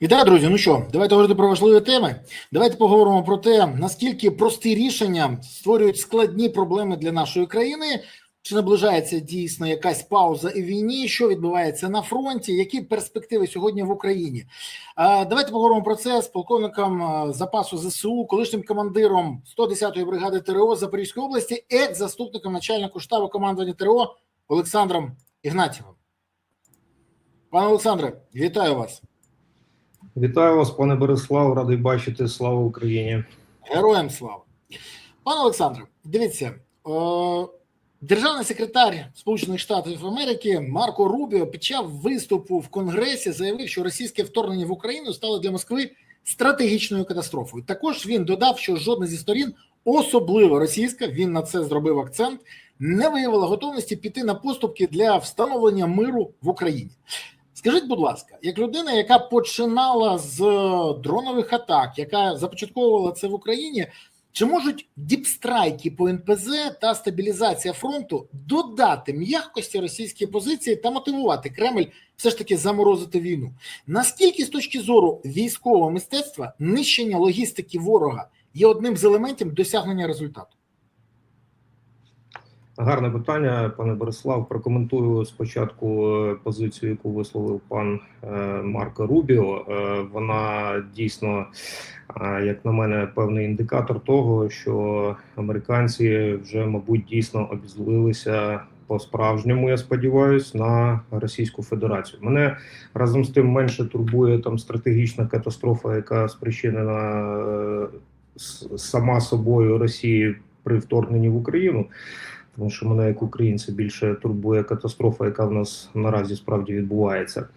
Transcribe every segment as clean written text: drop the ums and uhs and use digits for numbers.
Вітаю, друзі. Ну що, давайте говорити про важливі теми. Давайте поговоримо про те, наскільки прості рішення створюють складні проблеми для нашої країни. Чи наближається дійсно якась пауза у війні? Що відбувається на фронті? Які перспективи сьогодні в Україні? Давайте поговоримо про це з полковником запасу ЗСУ, колишнім командиром 110-ї бригади ТРО Запорізької області, екс-заступником начальника штабу командування ТРО Олександром Ігнатьєвим. Пане Олександре, вітаю вас. Вітаю вас, пане Борислав, радий бачити. Слава Україні. Героям слава. Пане Олександре, дивіться, державний секретар Сполучених Штатів Америки Марко Рубіо під час виступу в Конгресі заявив, що російське вторгнення в Україну стало для Москви стратегічною катастрофою. Також він додав, що жодна зі сторін, особливо російська, він на це зробив акцент, не виявила готовності піти на поступки для встановлення миру в Україні. Скажіть, будь ласка, як людина, яка починала з дронових атак, яка започатковувала це в Україні, чи можуть діпстрайки по НПЗ та стабілізація фронту додати м'якості російській позиції та мотивувати Кремль все ж таки заморозити війну? Наскільки з точки зору військового мистецтва нищення логістики ворога є одним з елементів досягнення результату? Гарне питання, пане Борислав. Прокоментую спочатку позицію, яку висловив пан Марко Рубіо. Вона дійсно, як на мене, певний індикатор того, що американці вже, мабуть, дійсно обізлилися по-справжньому, я сподіваюся, на Російську Федерацію. Мене разом з тим менше турбує там стратегічна катастрофа, яка спричинена сама собою Росії при вторгненні в Україну. Тому що мене, як українця, більше турбує катастрофа, яка в нас наразі справді відбувається.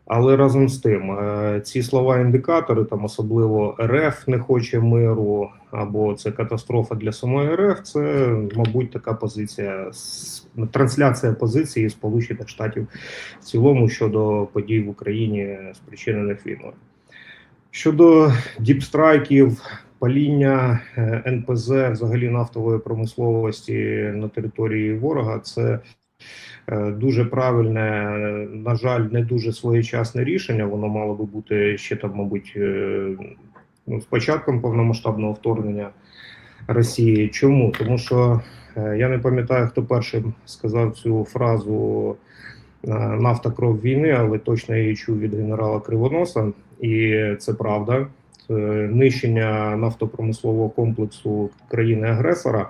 Але разом з тим, ці слова-індикатори, там особливо РФ не хоче миру, або це катастрофа для самої РФ, це, мабуть, така позиція, трансляція позиції Сполучених Штатів в цілому щодо подій в Україні, спричинених війною. Щодо діпстрайків, паління НПЗ, взагалі нафтової промисловості на території ворога, це дуже правильне, на жаль, не дуже своєчасне рішення. Воно мало би бути ще там, мабуть, з початком повномасштабного вторгнення Росії. Чому? Тому що я не пам'ятаю, хто першим сказав цю фразу «нафта, кров війни», але точно я її чув від генерала Кривоноса, і це правда. Нищення нафтопромислового комплексу країни-агресора,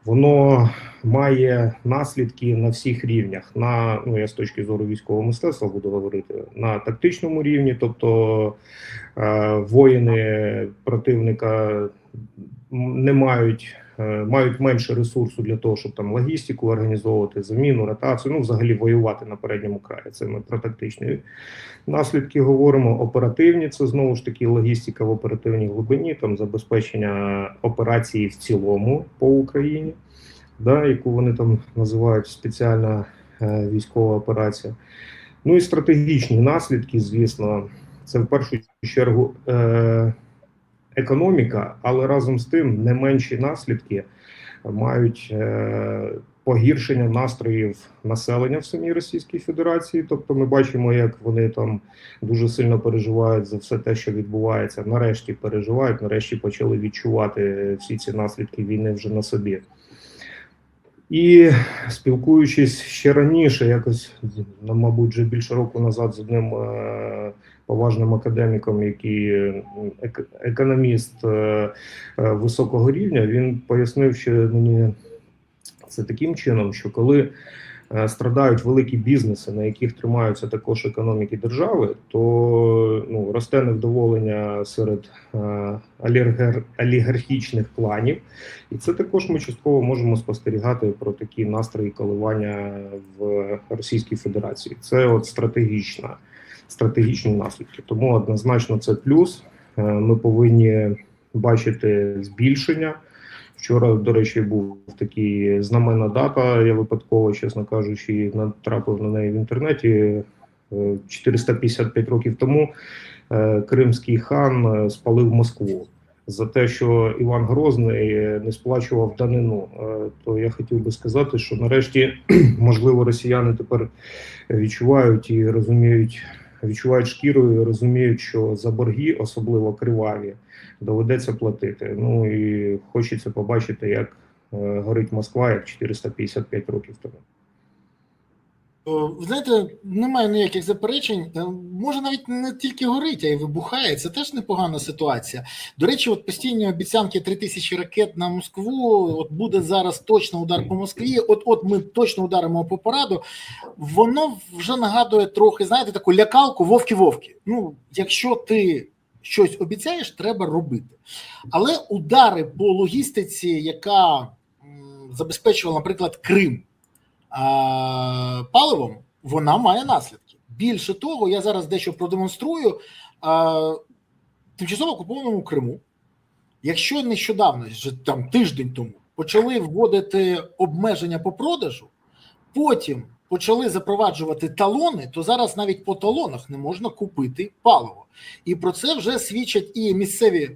воно має наслідки на всіх рівнях. Я з точки зору військового мистецтва буду говорити, на тактичному рівні, тобто воїни противника не мають менше ресурсу для того, щоб там логістику організовувати, заміну, ротацію, взагалі воювати на передньому краї. Це ми про тактичні наслідки говоримо. Оперативні, це знову ж таки логістика в оперативній глибині, там забезпечення операції в цілому по Україні, яку вони там називають спеціальна військова операція. І стратегічні наслідки, звісно, це в першу чергу економіка, але разом з тим не менші наслідки мають погіршення настроїв населення в самій Російській Федерації. Тобто ми бачимо, як вони там дуже сильно переживають за все те, що відбувається. Нарешті переживають, нарешті почали відчувати всі ці наслідки війни вже на собі. І спілкуючись ще раніше, якось, мабуть, вже більше року назад з одним поважним академіком, який економіст високого рівня, він пояснив, що мені це таким чином, що коли страдають великі бізнеси, на яких тримаються також економіки держави, то росте невдоволення серед олігархічних кланів. І це також ми частково можемо спостерігати про такі настрої коливання в Російській Федерації. Це от стратегічні наслідки. Тому однозначно це плюс. Ми повинні бачити збільшення. Вчора, до речі, був такий знаменна дата, я випадково, чесно кажучи, натрапив на неї в інтернеті. 455 років тому кримський хан спалив Москву за те, що Іван Грозний не сплачував данину. То я хотів би сказати, що нарешті, можливо, росіяни тепер відчувають і розуміють відчувають шкірою і розуміють, що за борги, особливо криваві, доведеться платити. Ну і хочеться побачити, як горить Москва, як 455 років тому. Ви знаєте, немає ніяких заперечень. Може навіть не тільки горить, а й вибухає. Це теж непогана ситуація. До речі, от постійні обіцянки 3000 ракет на Москву, от буде зараз точно удар по Москві, от ми точно ударимо по Параду. Воно вже нагадує трохи, знаєте, таку лякалку вовки-вовки. Ну, якщо ти щось обіцяєш, треба робити. Але удари по логістиці, яка забезпечувала, наприклад, Крим, паливом, вона має наслідки. Більше того, я зараз дещо продемонструю. Тимчасово окупованому Криму, якщо нещодавно, там тиждень тому, почали вводити обмеження по продажу, потім почали запроваджувати талони, то зараз навіть по талонах не можна купити паливо. І про це вже свідчать і місцеві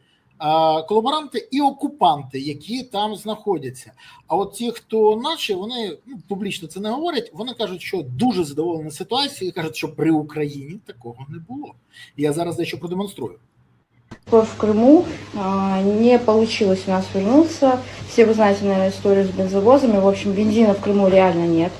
колаборанти і окупанти, які там знаходяться. А от ті, хто наші, вони публічно це не говорять, вони кажуть, що дуже задоволені ситуацією і кажуть, що при Україні такого не було. І я зараз дещо продемонструю. В Крыму не получилось у нас вернуться. Все вы знаете, наверное, историю с бензовозами. В общем, бензина в Крыму реально нет.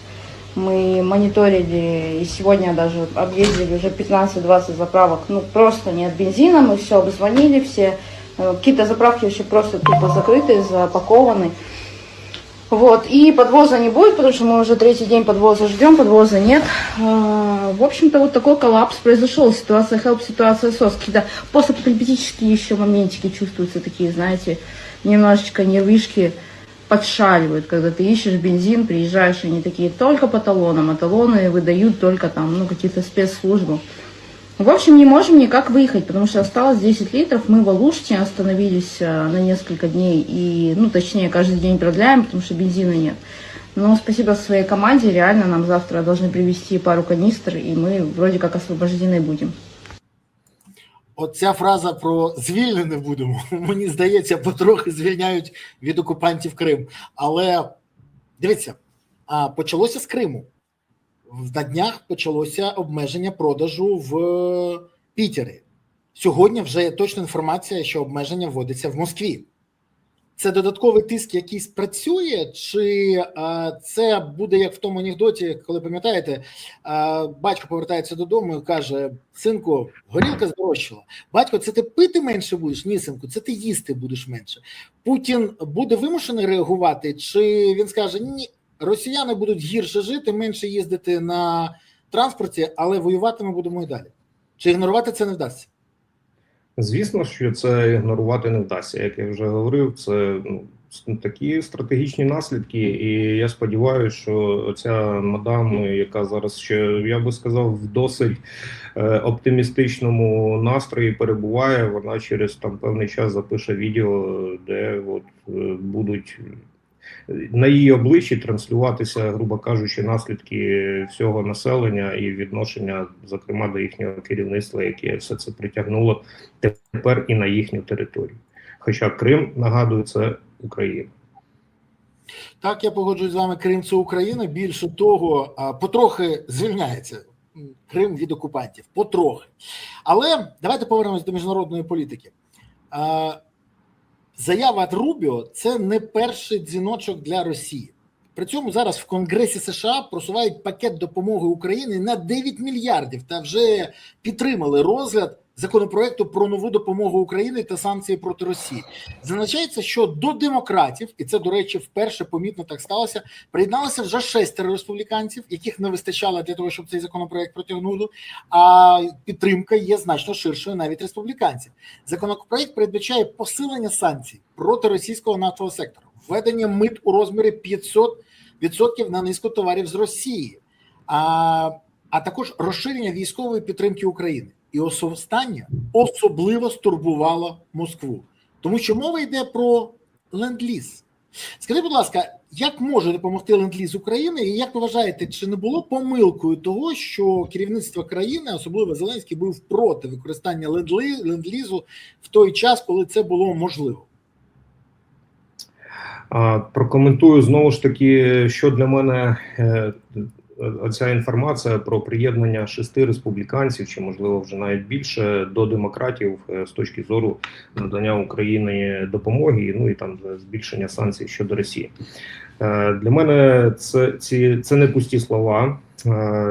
Мы мониторили и сегодня даже объездили уже 15-20 заправок. Ну, просто нет бензина, мы все обзвонили, все. Какие-то заправки вообще просто тупо закрыты, запакованы. Вот, и подвоза не будет, потому что мы уже третий день подвоза ждем, подвоза нет. В общем-то, вот такой коллапс произошел. Ситуация HELP, ситуация SOS. Какие-то постапокалиптические еще моментики чувствуются, такие, знаете, немножечко нервишки подшаливают, когда ты ищешь бензин, приезжаешь, они такие только по талонам, а талоны выдают только там, ну, какие-то спецслужбы. В общем, не можем никак выехать, потому что осталось 10 литров. Мы в Алуште остановились на несколько дней и, ну, точнее, каждый день продляем, потому что бензина нет. Но спасибо своей команде, реально нам завтра должны привезти пару канистр, и мы вроде как освобождены будем. От ця фраза про звільнене будемо, мені здається, потрохи звільняють від окупантів Крим. Але дивіться, почалося з Криму. На днях почалося обмеження продажу в Пітері. Сьогодні вже є точна інформація, що обмеження вводиться в Москві. Це додатковий тиск, який спрацює, чи це буде як в тому анекдоті, коли, пам'ятаєте, батько повертається додому і каже: синку, горілка здорожчала. Батько, це ти пити менше будеш? Ні, синку, це ти їсти будеш менше. Путін буде вимушений реагувати, чи він скаже: ні, росіяни будуть гірше жити, менше їздити на транспорті, але воювати ми будемо і далі? Чи ігнорувати це не вдасться? Звісно, що це ігнорувати не вдасться. Як я вже говорив, це такі стратегічні наслідки, і я сподіваюся, що ця мадам, яка зараз ще, я би сказав, в досить оптимістичному настрої перебуває, вона через там певний час запише відео, де от будуть на її обличчі транслюватися, грубо кажучи, наслідки всього населення і відношення, зокрема, до їхнього керівництва, яке все це притягнуло тепер і на їхню територію. Хоча Крим, нагадую, це Україна. Так, я погоджуюсь з вами, Крим – це Україна. Більше того, потрохи звільняється Крим від окупантів. Потрохи. Але давайте повернемось до міжнародної політики. Заява Рубіо – це не перший дзвіночок для Росії. При цьому зараз в Конгресі США просувають пакет допомоги Україні на 9 мільярдів та вже підтримали розгляд законопроекту про нову допомогу Україні та санкції проти Росії. Зазначається, що до демократів, і це, до речі, вперше помітно так сталося, приєдналося вже 6 республіканців, яких не вистачало для того, щоб цей законопроект протягнули, а підтримка є значно ширшою навіть республіканців. Законопроект передбачає посилення санкцій проти російського нафтового сектору, введення мит у розмірі 500% на низку товарів з Росії, а також розширення військової підтримки України. І останнє особливо стурбувало Москву, тому що мова йде про ленд-ліз. Скажіть, будь ласка, як може допомогти ленд-ліз України, і як ви вважаєте, чи не було помилкою того, що керівництво країни, особливо Зеленський, був проти використання ленд-лізу в той час, коли це було можливо? Прокоментую знову ж таки, що для мене оця інформація про приєднання 6 республіканців, чи можливо вже навіть більше, до демократів з точки зору надання Україні допомоги, ну і там збільшення санкцій щодо Росії. Для мене це не пусті слова.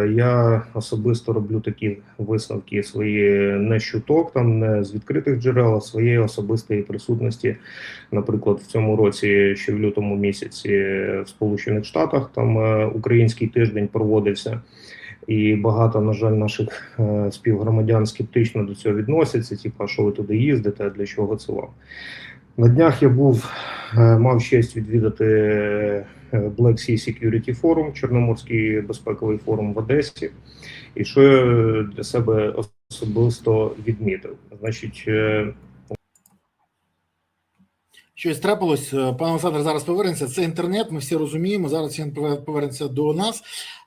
Я особисто роблю такі висновки свої не з чуток, там не з відкритих джерел, а своєї особистої присутності. Наприклад, в цьому році, ще в лютому місяці, в Сполучених Штатах там український тиждень проводився. І багато, на жаль, наших співгромадян скептично до цього відносяться. Типу, що ви туди їздите, для чого це вам? На днях я мав честь відвідати Black Sea Security Forum, Чорноморський безпековий форум в Одесі. І що я для себе особисто відмітив? Значить, щось трапилось. Пан Олександр зараз повернеться. Це інтернет, ми всі розуміємо. Зараз він повернеться до нас.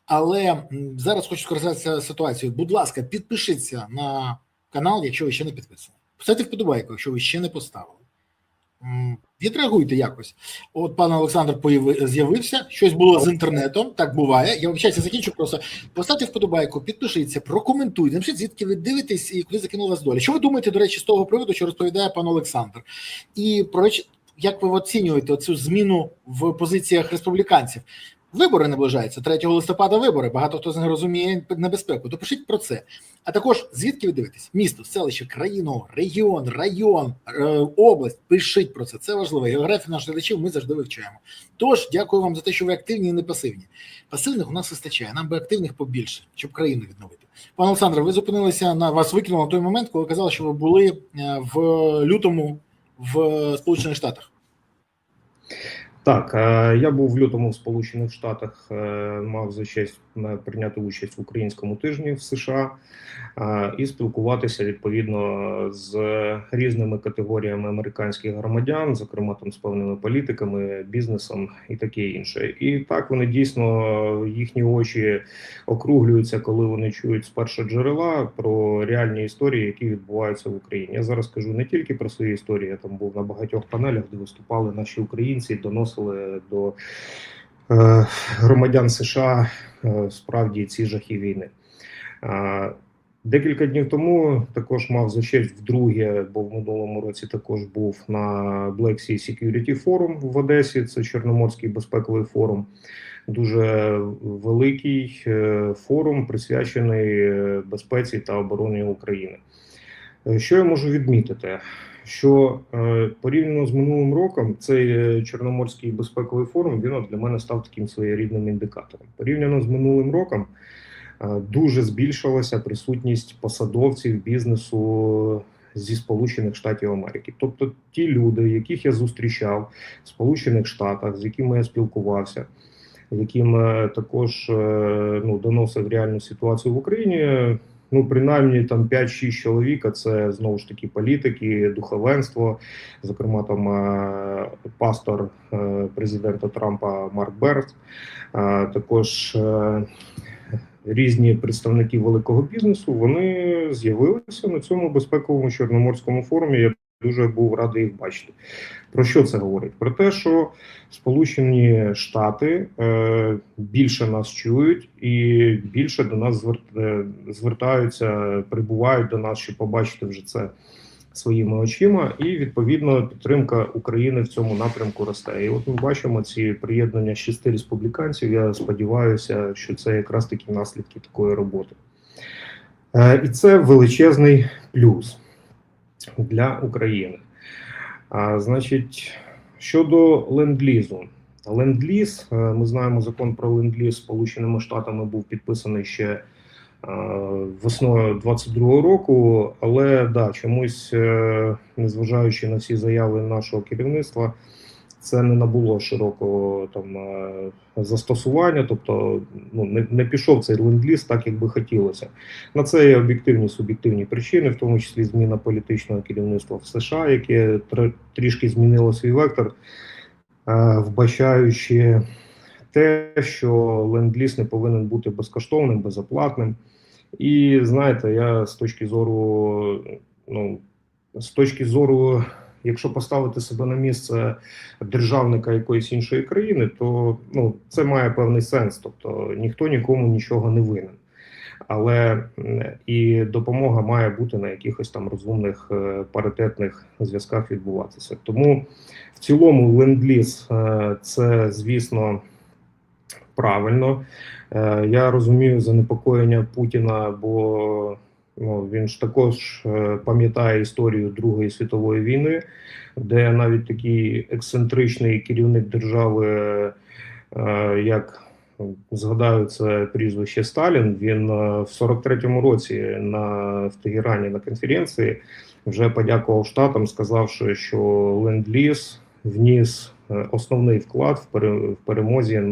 Але зараз хочу скористатися ситуацією. Будь ласка, підпишіться на канал, якщо ви ще не підписані. Поставте вподобайку, якщо ви ще не поставили. Відреагуйте якось. От пан Олександр з'явився, щось було з інтернетом, так буває. Я вибачаюся, закінчу просто. Поставте вподобайку, підпишіться, прокоментуйте, напишіть, звідки ви дивитесь і куди закинула вас доля. Що ви думаєте, до речі, з того приводу, що розповідає пан Олександр? І, про речі, як ви оцінюєте цю зміну в позиціях республіканців? Вибори наближаються, 3 листопада вибори, багато хто з них розуміє небезпеку. Допишіть про це. А також, звідки ви дивитесь? Місто, селище, країну, регіон, район, область. Пишіть про це, це важливо. Географію наших глядачів ми завжди вивчаємо. Тож, дякую вам за те, що ви активні і не пасивні. Пасивних у нас вистачає, нам би активних побільше, щоб країну відновити. Пане Олександре, ви зупинилися, вас викинуло на той момент, коли казали, що ви були в лютому в Сполучених Штатах. Так, я був в лютому в Сполучених Штатах, мав за честь прийняти участь в українському тижні в США і спілкуватися відповідно з різними категоріями американських громадян, зокрема там з певними політиками, бізнесом і таке інше. І так вони дійсно, їхні очі округлюються, коли вони чують з першого джерела про реальні історії, які відбуваються в Україні. Я зараз кажу не тільки про свої історії, я там був на багатьох панелях, де виступали наші українці, доносили до громадян США справді ці жахи війни. Декілька днів тому також мав за честь вдруге, бо в минулому році також був на Black Sea Security Forum в Одесі, це Чорноморський безпековий форум. Дуже великий форум, присвячений безпеці та обороні України. Що я можу відмітити? Що порівняно з минулим роком цей Чорноморський безпековий форум, він для мене став таким своєрідним індикатором. Порівняно з минулим роком дуже збільшилася присутність посадовців бізнесу зі Сполучених Штатів Америки. Тобто ті люди, яких я зустрічав в Сполучених Штатах, з якими я спілкувався, яким також доносив реальну ситуацію в Україні, принаймні там 5-6 чоловік, а це знову ж таки політики, духовенство, зокрема там пастор президента Трампа Марк Берт, також різні представники великого бізнесу, вони з'явилися на цьому безпековому Чорноморському форумі. Я дуже був радий їх бачити. Про що це говорить? Про те, що Сполучені Штати більше нас чують і більше до нас звертаються, прибувають до нас, щоб побачити вже це своїми очима, і відповідно підтримка України в цьому напрямку росте. І от ми бачимо ці приєднання 6 республіканців. Я сподіваюся, що це якраз такі наслідки такої роботи. І це величезний плюс для України. Значить, щодо ленд-лізу. Ленд-ліз, ми знаємо, закон про ленд-ліз Сполученими Штатами був підписаний ще весною 22-го року, але чомусь, незважаючи на всі заяви нашого керівництва, це не набуло широкого застосування, тобто не пішов цей ленд-ліз так, як би хотілося. На це є об'єктивні, суб'єктивні причини, в тому числі зміна політичного керівництва в США, яке трішки змінило свій вектор, вбачаючи те, що ленд-ліз не повинен бути безкоштовним, безоплатним. І знаєте, я з точки зору якщо поставити себе на місце державника якоїсь іншої країни, то це має певний сенс. Тобто ніхто нікому нічого не винен. Але і допомога має бути на якихось там розумних паритетних зв'язках відбуватися. Тому в цілому ленд-ліз це, звісно, правильно. Я розумію занепокоєння Путіна, бо він ж також пам'ятає історію Другої світової війни, де навіть такий ексцентричний керівник держави, як згадаю це прізвище Сталін, він в 43-му році в Тегерані на конференції вже подякував Штатам, сказавши, що ленд-ліз вніс основний вклад в перемозі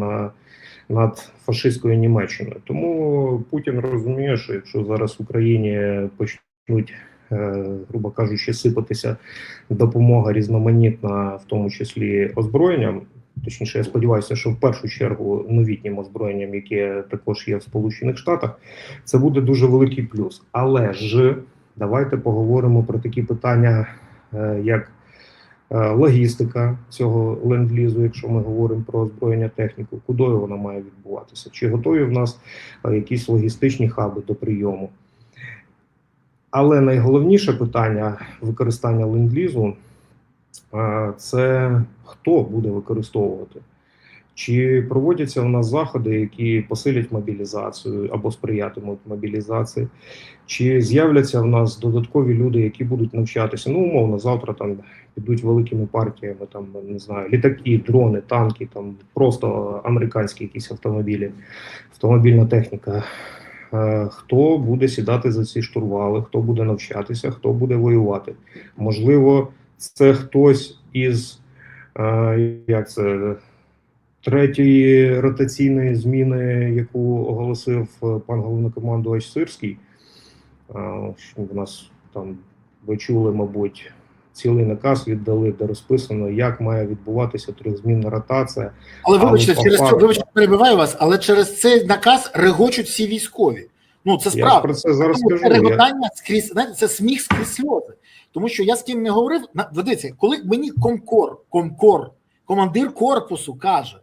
над фашистською Німеччиною. Тому Путін розуміє, що якщо зараз в Україні почнуть, грубо кажучи, сипатися допомога різноманітна, в тому числі озброєнням, точніше, я сподіваюся, що в першу чергу новітнім озброєнням, яке також є в Сполучених Штатах, це буде дуже великий плюс. Але ж давайте поговоримо про такі питання, як логістика цього ленд-лізу, якщо ми говоримо про озброєння техніку, куди вона має відбуватися? Чи готові в нас якісь логістичні хаби до прийому? Але найголовніше питання використання ленд-лізу – це хто буде використовувати. Чи проводяться у нас заходи, які посилять мобілізацію або сприятимуть мобілізації? Чи з'являться в нас додаткові люди, які будуть навчатися? Умовно, завтра там підуть великими партіями, там, не знаю, літаки, дрони, танки, там просто американські якісь автомобілі, автомобільна техніка. Хто буде сідати за ці штурвали, хто буде навчатися, хто буде воювати? Можливо, це хтось із, третьої ротаційної зміни, яку оголосив пан головнокомандувач Сирський. В нас там, ви чули, мабуть, цілий наказ віддали, де розписано, як має відбуватися трьохзмінна ротація. Але вибачте, вибачте, перебиваю вас, але через цей наказ регочуть всі військові. Це справа. Я про це зараз скажу. Це реготання скрізь, знаєте, це сміх скрізь сльози. Тому що я з ким не говорив, дивіться, коли мені командир корпусу каже,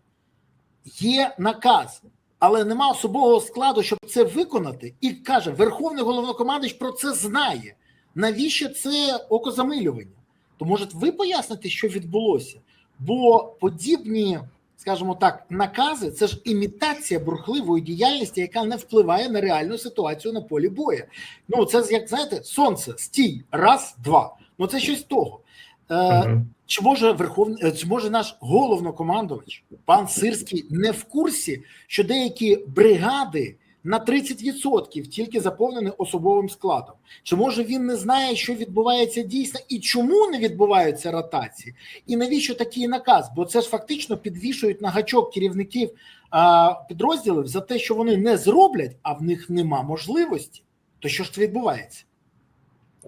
є наказ, але нема особового складу, щоб це виконати, і каже, Верховний Головнокомандувач про це знає. Навіщо це окозамилювання? То, може, ви поясните, що відбулося? Бо подібні, скажімо так, накази – це ж імітація бурхливої діяльності, яка не впливає на реальну ситуацію на полі бою. Це, як, знаєте, сонце, стій, раз, два. Це щось того. Чи може наш головнокомандувач, пан Сирський, не в курсі, що деякі бригади на 30% тільки заповнені особовим складом? Чи може він не знає, що відбувається дійсно і чому не відбуваються ротації? І навіщо такий наказ? Бо це ж фактично підвішують на гачок керівників підрозділів за те, що вони не зроблять, а в них нема можливості. То що ж це відбувається?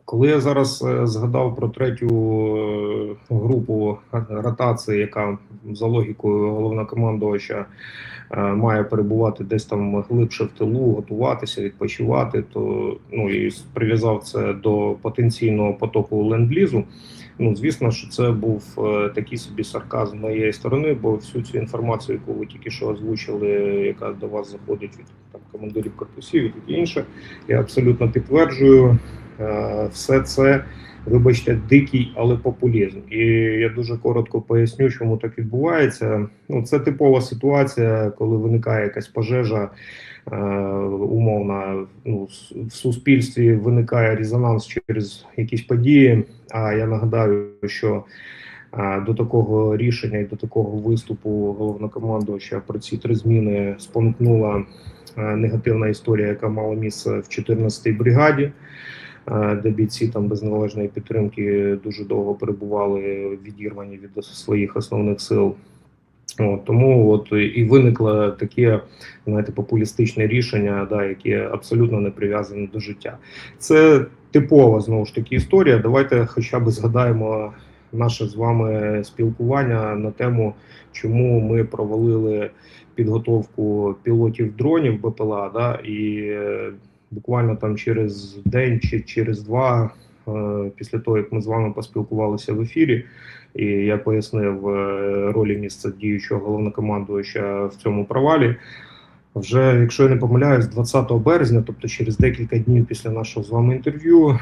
Коли я зараз згадав про третю групу ротації, яка за логікою головнокомандувача має перебувати десь там глибше в тилу, готуватися, відпочивати, то і прив'язав це до потенційного потоку ленд-лізу. Звісно, що це був такий собі сарказм з моєї сторони, бо всю цю інформацію, яку ви тільки що озвучили, яка до вас заходить від командирів корпусів і таке інше, я абсолютно підтверджую. Все це, вибачте, дикий, але популізм. І я дуже коротко поясню, чому так відбувається. Це типова ситуація, коли виникає якась пожежа, умовно, в суспільстві виникає резонанс через якісь події. А я нагадаю, що до такого рішення і до такого виступу головнокомандувача про ці 3 зміни спонукнула негативна історія, яка мала місце в 14-й бригаді, де бійці там без належної підтримки дуже довго перебували відірвані від своїх основних сил. Тому і виникло таке, знаєте, популістичне рішення, яке абсолютно не прив'язане до життя. Це типова, знову ж таки, історія. Давайте хоча б згадаємо наше з вами спілкування на тему, чому ми провалили підготовку пілотів дронів БПЛА, і буквально там через день чи через 2 після того, як ми з вами поспілкувалися в ефірі, і я пояснив ролі місця діючого головнокомандуюча в цьому провалі. Вже, якщо я не помиляюсь, 20 березня, тобто через декілька днів після нашого з вами інтерв'ю,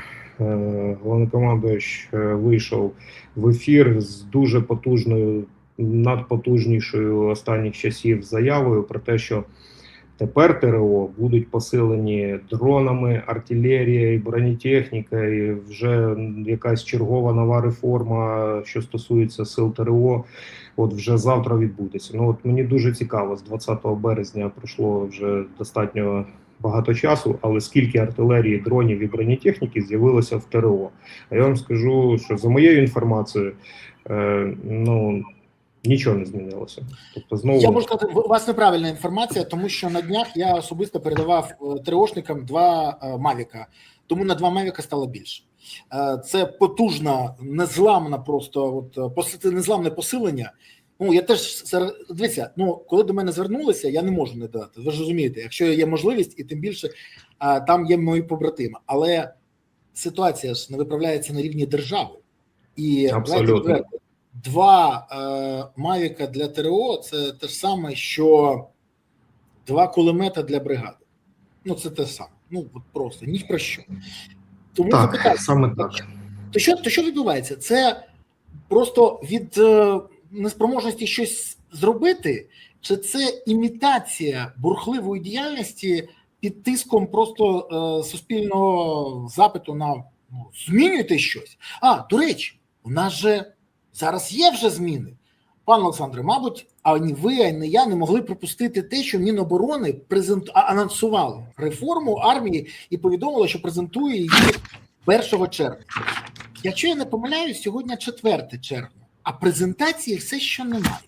головнокомандувач вийшов в ефір з дуже потужною, надпотужнішою останніх часів заявою про те, що тепер ТРО будуть посилені дронами, артилерією, бронетехнікою, і вже якась чергова нова реформа, що стосується сил ТРО, от вже завтра відбудеться. Ну от мені дуже цікаво, з 20 березня пройшло вже достатньо багато часу, але скільки артилерії, дронів і бронетехніки з'явилося в ТРО. А я вам скажу, що за моєю інформацією, нічого не змінилося. Тобто знову я можу сказати, у вас неправильна інформація, тому що на днях я особисто передавав ТРОшникам 2 Мавіка, тому на 2 Мавіка стало більше. Це потужна, незламна просто незламне посилення. Ну я теж дивіться, коли до мене звернулися, я не можу не дати. Ви ж розумієте, якщо є можливість, і тим більше там є мої побратими, але ситуація ж не виправляється на рівні держави. І абсолютно. 2 Мавіка для ТРО – це те ж саме, що 2 кулемета для бригади. Ну, це те саме. Ну, от просто, ні про що. Тому так, запитаю, саме так. То що відбувається? Це просто від неспроможності щось зробити, чи це імітація бурхливої діяльності під тиском просто суспільного запиту на змінюйте щось? До речі, у нас же зараз є вже зміни. Пан Олександре, мабуть, ані ви, ані я не могли пропустити те, що Міноборони анонсували реформу армії і повідомили, що презентує її 1 червня. Якщо я не помиляюсь, сьогодні 4 червня, а презентації все ще немає.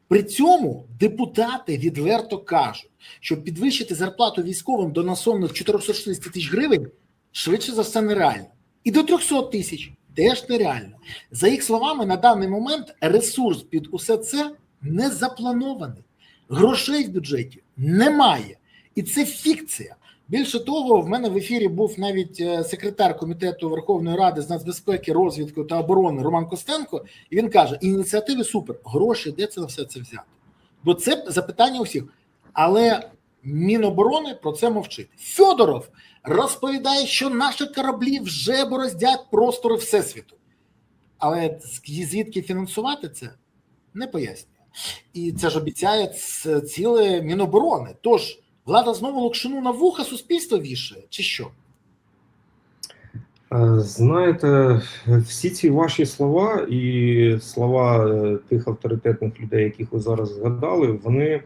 При цьому депутати відверто кажуть, що підвищити зарплату військовим до насонних 460 тисяч гривень швидше за все нереально. І до 300 тисяч теж нереально. За їх словами, на даний момент ресурс під усе це не запланований. Грошей в бюджеті немає. І це фікція. Більше того, в мене в ефірі був навіть секретар Комітету Верховної Ради з нацбезпеки, розвідки та оборони Роман Костенко, і він каже, ініціативи супер, гроші, де це на все це взяти? Бо це запитання усіх. Але Міноборони про це мовчить. Фьодоров розповідає, що наші кораблі вже бороздять простори Всесвіту. Але звідки фінансувати це, не пояснює. І це ж обіцяє ціле Міноборони. Тож, влада знову локшину на вуха суспільства вішає, чи що? Знаєте, всі ці ваші слова і слова тих авторитетних людей, яких ви зараз згадали, вони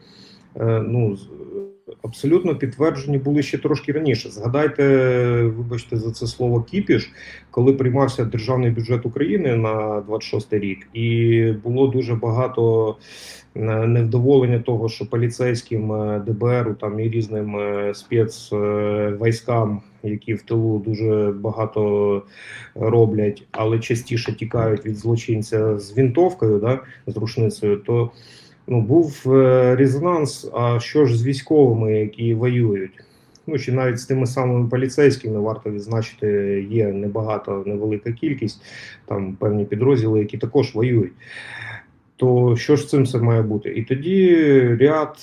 абсолютно підтверджені були ще трошки раніше. Згадайте, вибачте за це слово, кіпіш, коли приймався державний бюджет України на 26 рік, і було дуже багато невдоволення того, що поліцейським, ДБР там і різним спецвійськам, які в тилу дуже багато роблять, але частіше тікають від злочинця з винтовкою, з рушницею, то був резонанс, а що ж з військовими, які воюють? Чи навіть з тими самими поліцейськими, варто відзначити, є невелика кількість, там певні підрозділи, які також воюють. То що ж цим все має бути? І тоді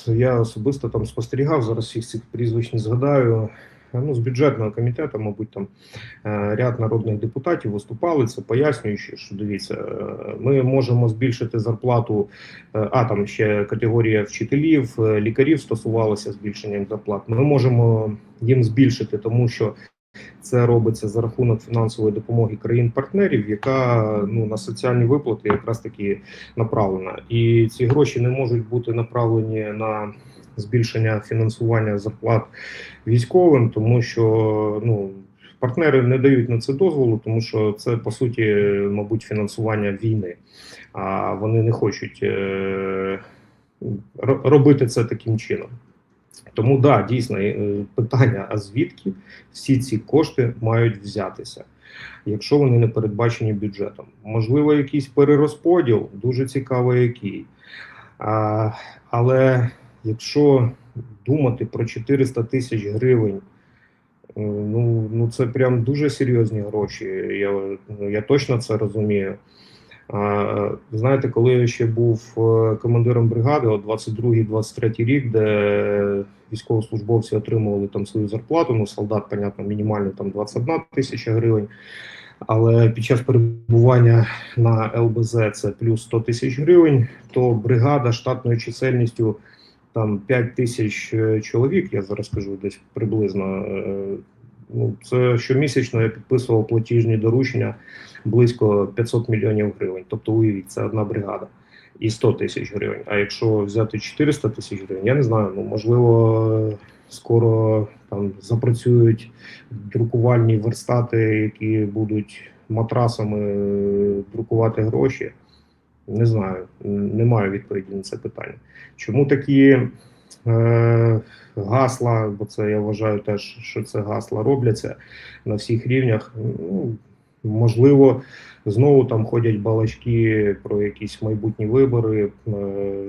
я особисто там спостерігав, зараз всіх цих прізвищ не згадаю, з бюджетного комітету, мабуть, там ряд народних депутатів виступали, це пояснюючи, що дивіться, ми можемо збільшити зарплату, там ще категорія вчителів, лікарів стосувалася збільшенням зарплат, ми можемо їм збільшити, тому що це робиться за рахунок фінансової допомоги країн-партнерів, яка на соціальні виплати якраз таки направлена. І ці гроші не можуть бути направлені на збільшення фінансування зарплат військовим, тому що партнери не дають на це дозволу, тому що це, по суті, мабуть, фінансування війни. А вони не хочуть робити це таким чином. Тому, дійсно, питання, а звідки всі ці кошти мають взятися, якщо вони не передбачені бюджетом? Можливо, якийсь перерозподіл, дуже цікаво який. Але якщо думати про 400 тисяч гривень Ну це прям дуже серйозні гроші. Я точно це розумію. Знаєте, коли я ще був командиром бригади, от 22-23 рік, де військовослужбовці отримували там свою зарплату, ну солдат, понятно, мінімально там 21 тисяча гривень, але під час перебування на ЛБЗ це плюс 100 тисяч гривень, то бригада штатною чисельністю там 5 тисяч чоловік, я зараз кажу десь приблизно, ну, це щомісячно я підписував платіжні доручення близько 500 мільйонів гривень. Тобто, уявіть, це одна бригада і 100 тисяч гривень. А якщо взяти 400 тисяч гривень, я не знаю, ну, можливо, скоро там запрацюють друкувальні верстати, які будуть матрасами друкувати гроші. Не знаю, не маю відповіді на це питання. Чому такі гасла, бо це я вважаю теж, що це гасла робляться на всіх рівнях. Ну, можливо, знову там ходять балачки про якісь майбутні вибори,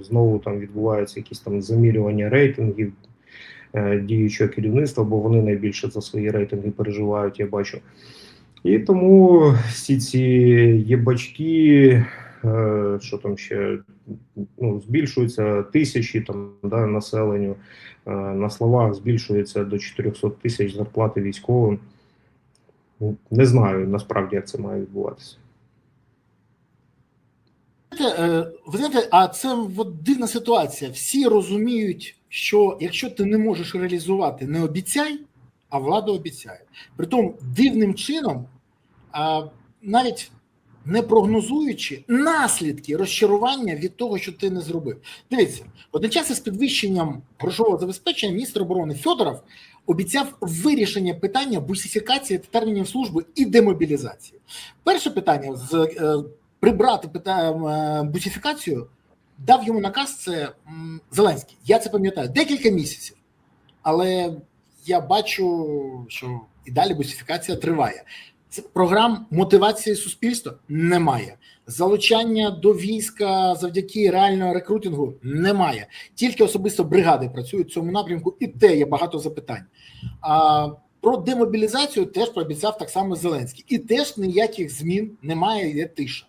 знову там відбуваються якісь там замірювання рейтингів діючого керівництва, бо вони найбільше за свої рейтинги переживають, я бачу. І тому всі ці єбачки, що там ще, ну, збільшуються тисячі там, да, населенню, на словах збільшується до 400 тисяч зарплати військовим. Не знаю, насправді, як це має відбуватися. Ви знаєте, а це от дивна ситуація. Всі розуміють, що якщо ти не можеш реалізувати, не обіцяй, а влада обіцяє. Притом дивним чином, навіть не прогнозуючи наслідки розчарування від того, що ти не зробив. Дивіться, одночасно з підвищенням грошового забезпечення міністр оборони Федоров обіцяв вирішення питання бусифікації та термінів служби і демобілізації. Перше питання прибрати бусифікацію дав йому наказ, це Зеленський. Я це пам'ятаю, декілька місяців. Але я бачу, що і далі бусифікація триває. Програм мотивації суспільства немає. Залучання до війська завдяки реального рекрутингу немає. Тільки особисто бригади працюють в цьому напрямку, і те є багато запитань. Про демобілізацію теж пообіцяв так само Зеленський. І теж ніяких змін немає, є тиша.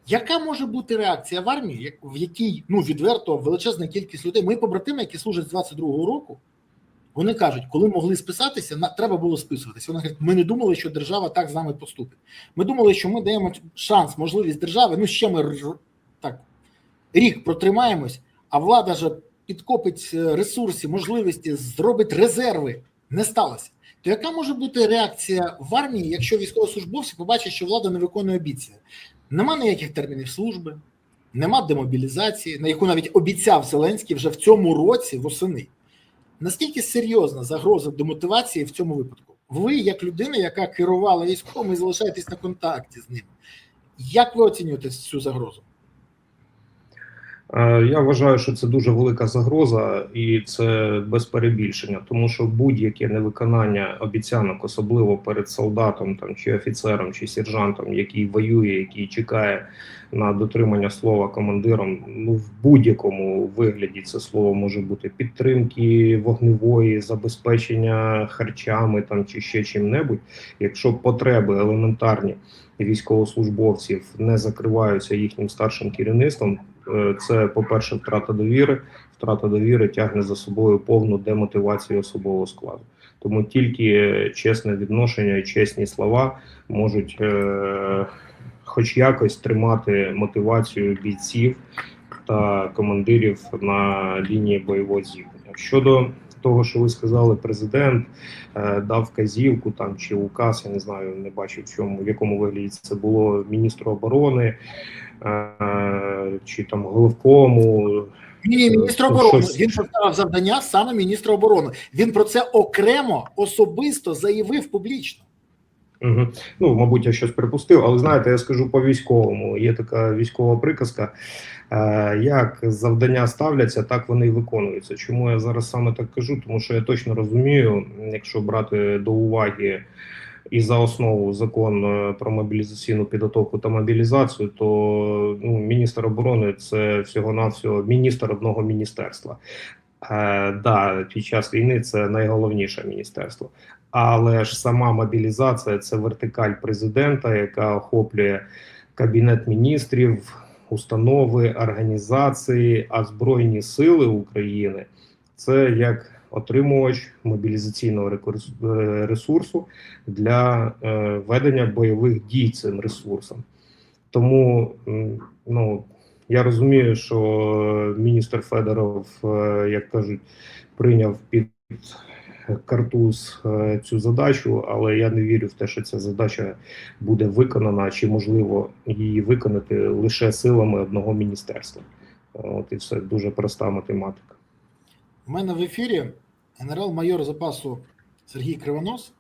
Яка може бути реакція в армії, в якій, ну, відверто величезна кількість людей, мої побратими, які служать з 22-го року, вони кажуть, коли могли списатися, треба було списуватися. Вони кажуть, ми не думали, що держава так з нами поступить. Ми думали, що ми даємо шанс, можливість держави, ну ще ми так рік протримаємось, а влада ж підкопить ресурси, можливості, зробить резерви. Не сталося. То яка може бути реакція в армії, якщо військовослужбовці побачать, що влада не виконує обіцянки? Нема ніяких термінів служби, нема демобілізації, на яку навіть обіцяв Зеленський вже в цьому році восени. Наскільки серйозна загроза демотивації в цьому випадку? Ви, як людина, яка керувала військовим, і залишаєтесь на контакті з ним. Як ви оцінюєте цю загрозу? Я вважаю, що це дуже велика загроза, і це без перебільшення, тому що будь-яке невиконання обіцянок, особливо перед солдатом, там, чи офіцером, чи сержантом, який воює, який чекає на дотримання слова командиром, ну, в будь-якому вигляді це слово може бути підтримки вогневої, забезпечення харчами там, чи ще чим-небудь. Якщо потреби елементарні військовослужбовців не закриваються їхнім старшим керівництвом, це, по-перше, втрата довіри тягне за собою повну демотивацію особового складу. Тому тільки чесне відношення і чесні слова можуть хоч якось тримати мотивацію бійців та командирів на лінії бойового зіткнення. Щодо того, що ви сказали, президент дав вказівку там чи указ, я не знаю, не бачив в якому вигляді це було, міністру оборони чи там головкому. Ні, міністр оборони. Він поставив завдання саме міністра оборони. Він про це окремо, особисто заявив публічно. Угу. Ну, мабуть, я щось припустив, але знаєте, я скажу по військовому. Є така військова приказка, як завдання ставляться, так вони і виконуються. Чому я зараз саме так кажу? Тому що я точно розумію, якщо брати до уваги і за основу закон про мобілізаційну підготовку та мобілізацію, то ну, міністр оборони – це всього-навсього міністр одного міністерства. Да, під час війни це найголовніше міністерство. але ж сама мобілізація – це вертикаль президента, яка охоплює Кабінет міністрів, установи, організації, а Збройні сили України – це як отримувач мобілізаційного ресурсу для ведення бойових дій цим ресурсом. Тому, я розумію, що міністр Федоров, як кажуть, прийняв під картуз цю задачу, але я не вірю в те, що ця задача буде виконана, чи можливо її виконати лише силами одного міністерства. От і все, дуже проста математика. У мене в ефірі генерал-майор запасу Сергій Кривонос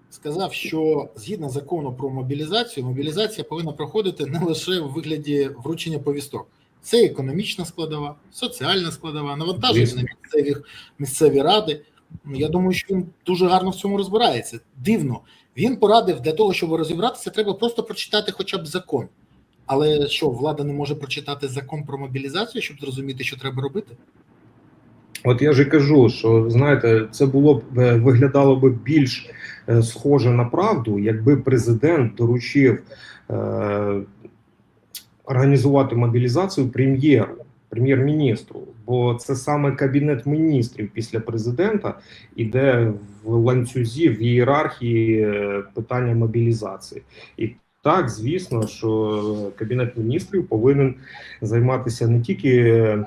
сказав, що згідно закону про мобілізацію, мобілізація повинна проходити не лише в вигляді вручення повісток. Це економічна складова, соціальна складова, навантаження на місцеві ради. Я думаю, що він дуже гарно в цьому розбирається. Дивно. Він порадив, для того, щоб розібратися, треба просто прочитати хоча б закон. Але що, влада не може прочитати закон про мобілізацію, щоб зрозуміти, що треба робити? От я ж і кажу, що, знаєте, це виглядало б більш схоже на правду, якби президент доручив організувати мобілізацію прем'єр-міністру, бо це саме Кабінет міністрів після президента іде в ланцюзі, в ієрархії питання мобілізації. І так, звісно, що Кабінет міністрів повинен займатися не тільки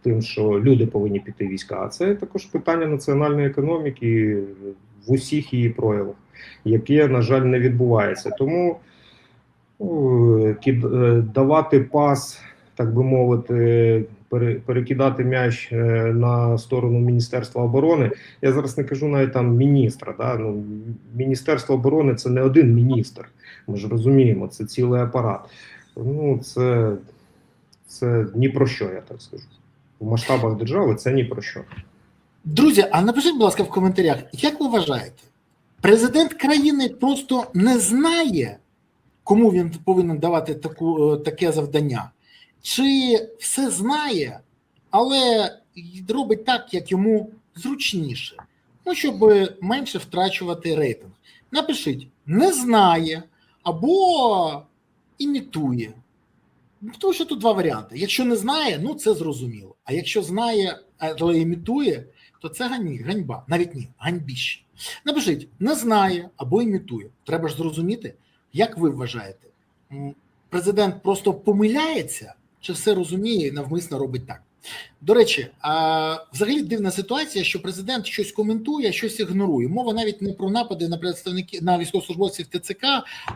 тим, що люди повинні піти в війська, а це також питання національної економіки в усіх її проявах, яке, на жаль, не відбувається. Тому давати пас, так би мовити, перекидати м'яч на сторону Міністерства оборони. Я зараз не кажу навіть там міністра. Да? Міністерство оборони – це не один міністр. Ми ж розуміємо, це цілий апарат. Це ні про що, я так скажу. В масштабах держави це ні про що. Друзі, а напишіть, будь ласка, в коментарях, як ви вважаєте, президент країни просто не знає, кому він повинен давати таке завдання? Чи все знає, але робить так, як йому зручніше? Щоб менше втрачувати рейтинг. Напишіть, не знає або імітує. Тому що тут два варіанти. Якщо не знає, це зрозуміло. А якщо знає, але імітує, то це ганьба. Навіть ні, ганьбіще. Напишіть, не знає або імітує. Треба ж зрозуміти, як ви вважаєте, президент просто помиляється, чи все розуміє і навмисно робить так? До речі, взагалі дивна ситуація, що президент щось коментує, а щось ігнорує. Мова навіть не про напади на військовослужбовців ТЦК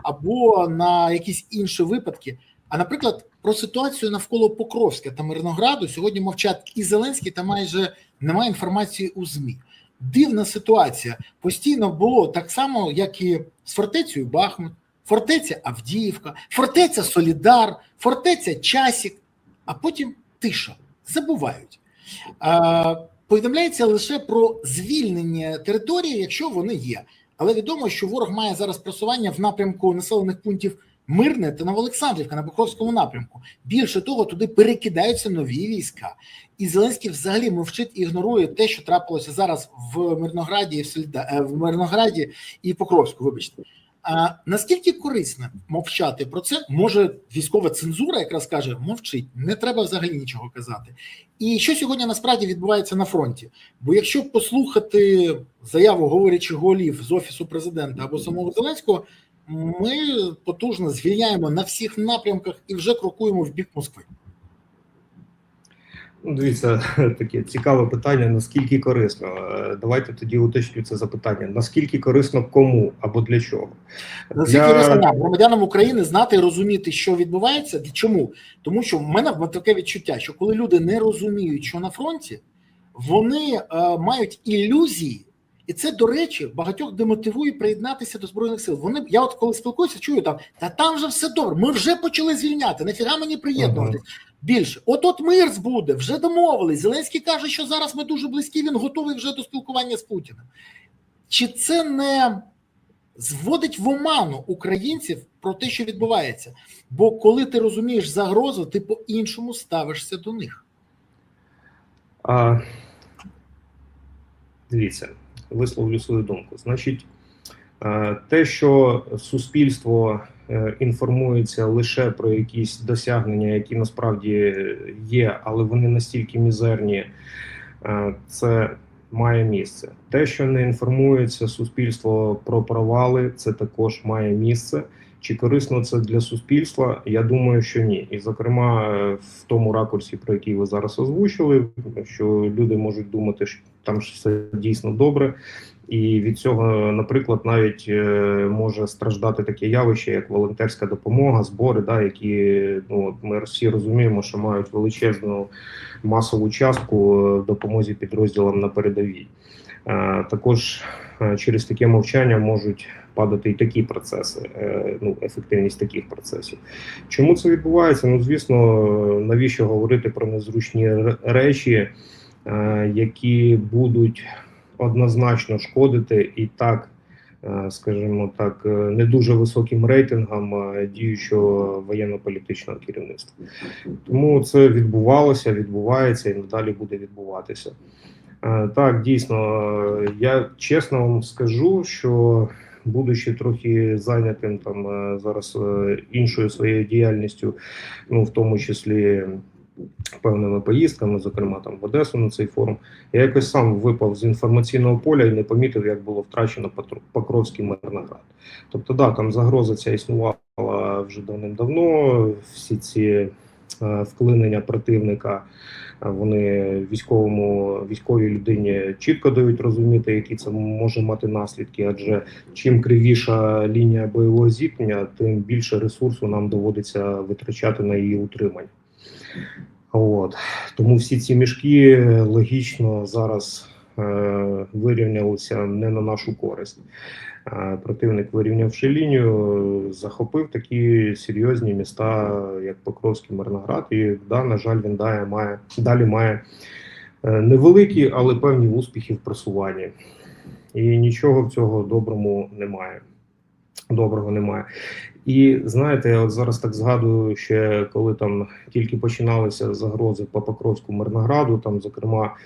або на якісь інші випадки, а, наприклад, про ситуацію навколо Покровська та Мирнограду сьогодні мовчать і Зеленський, та майже немає інформації у ЗМІ. Дивна ситуація. Постійно було так само, як і з фортецею Бахмут, фортеця Авдіївка, фортеця Солідар, фортеця Часік, а потім тиша. Забувають. Повідомляється лише про звільнення території, якщо вони є. Але відомо, що ворог має зараз просування в напрямку населених пунктів Мирне та Новоолександрівка на Покровському напрямку. Більше того, туди перекидаються нові війська. І Зеленський взагалі мовчить і ігнорує те, що трапилося зараз в Мирнограді і Покровську, вибачте. Наскільки корисно мовчати про це? Може, військова цензура якраз каже, мовчить, не треба взагалі нічого казати. І що сьогодні насправді відбувається на фронті? Бо якщо послухати заяву говорячих голів з Офісу президента або самого Зеленського, ми потужно звільняємо на всіх напрямках і вже крокуємо в бік Москви. Дивіться, таке цікаве питання, наскільки корисно. Давайте тоді уточню це запитання. Наскільки корисно кому або для чого? Наскільки корисно нам, громадянам України, знати і розуміти, що відбувається. Чому? Тому що в мене таке відчуття, що коли люди не розуміють, що на фронті, вони мають ілюзії. І це, до речі, багатьох демотивує приєднатися до Збройних сил. Я от коли спілкуюся, чую там вже все добре, ми вже почали звільняти, нафіга мені приєднуватись? Більше. От мир буде, вже домовились. Зеленський каже, що зараз ми дуже близькі, він готовий вже до спілкування з Путіним. Чи це не зводить в оману українців про те, що відбувається? Бо коли ти розумієш загрозу, ти по-іншому ставишся до них. Дивіться, висловлю свою думку. Значить, те, що суспільство інформується лише про якісь досягнення, які насправді є, але вони настільки мізерні, це має місце. Те, що не інформується суспільство про провали, це також має місце. Чи корисно це для суспільства? Я думаю, що ні. І, зокрема, в тому ракурсі, про який ви зараз озвучили, що люди можуть думати, що там все дійсно добре. І від цього, наприклад, навіть може страждати таке явище, як волонтерська допомога, збори, да, які, ну, ми всі розуміємо, що мають величезну масову частку в допомозі підрозділам на передовій. Також через таке мовчання можуть падати і такі процеси, ну, ефективність таких процесів. Чому це відбувається? Ну, звісно, навіщо говорити про незручні речі, які будуть однозначно шкодити і так, скажімо так, не дуже високим рейтингам діючого воєнно-політичного керівництва. Тому це відбувалося, відбувається і надалі буде відбуватися. Так, дійсно, я чесно вам скажу, що будучи трохи зайнятим там зараз іншою своєю діяльністю, ну в тому числі певними поїздками, зокрема там в Одесу на цей форум, я якось сам випав з інформаційного поля і не помітив, як було втрачено Покровський Мирноград. Тобто, да, там загроза ця існувала вже давним-давно, всі ці вклинення противника, вони військовій людині чітко дають розуміти, які це може мати наслідки, адже чим кривіша лінія бойового зіткнення, тим більше ресурсу нам доводиться витрачати на її утримання. От. Тому всі ці мішки логічно зараз вирівнялися не на нашу користь. Противник, вирівнявши лінію, захопив такі серйозні міста, як Покровський Мирноград, і, да, на жаль, він далі має невеликі, але певні успіхи в просуванні. І нічого в цього доброго немає. І знаєте, я от зараз так згадую, ще коли там тільки починалися загрози по Покровську Мирнограду, там, зокрема,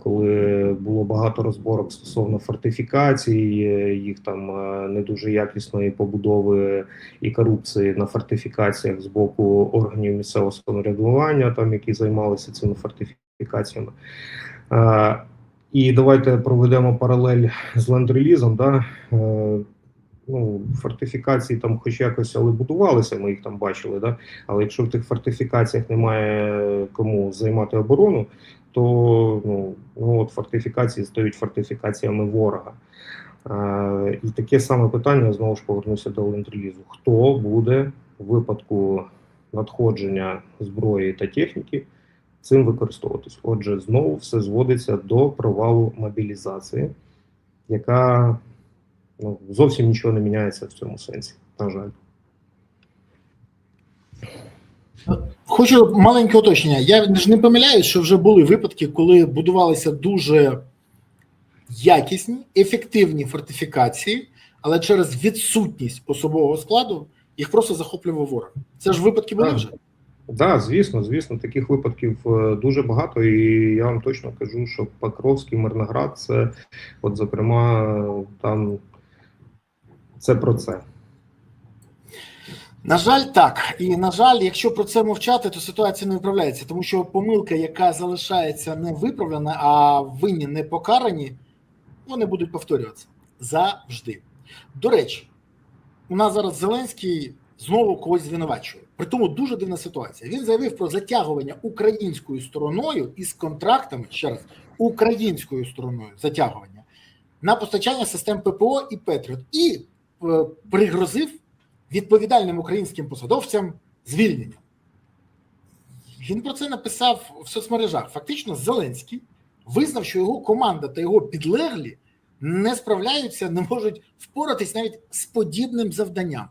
коли було багато розборок стосовно фортифікацій, їх там не дуже якісної побудови і корупції на фортифікаціях з боку органів місцевого самоврядування, там, які займалися цими фортифікаціями. І давайте проведемо паралель з ленд-релізом, да? Ну, фортифікації там хоч якось, але будувалися, ми їх там бачили, да? Але якщо в тих фортифікаціях немає кому займати оборону, то ну от фортифікації стають фортифікаціями ворога. І таке саме питання, знову ж повернуся до ленд-релізу. Хто буде в випадку надходження зброї та техніки цим використовуватись? Отже, знову все зводиться до провалу мобілізації, яка зовсім нічого не міняється в цьому сенсі, на жаль. Хочу маленьке уточнення. Я ж не помиляюсь, що вже були випадки, коли будувалися дуже якісні, ефективні фортифікації, але через відсутність особового складу їх просто захоплював ворог. Це ж випадки були вже? Так, звісно, таких випадків дуже багато, і я вам точно кажу, що Покровський Мирноград, це, от, зокрема, там, це про це. На жаль, так. І, на жаль, якщо про це мовчати, то ситуація не виправляється, тому що помилка, яка залишається не виправлена, а винні не покарані, вони будуть повторюватися. Завжди. До речі, у нас зараз Зеленський знову когось звинувачує. Притому дуже дивна ситуація. Він заявив про затягування українською стороною із контрактами, ще раз, українською стороною затягування, на постачання систем ППО і Петріот. І пригрозив відповідальним українським посадовцям звільнення. Він про це написав в соцмережах. Фактично, Зеленський визнав, що його команда та його підлеглі не справляються, не можуть впоратись навіть з подібним завданням.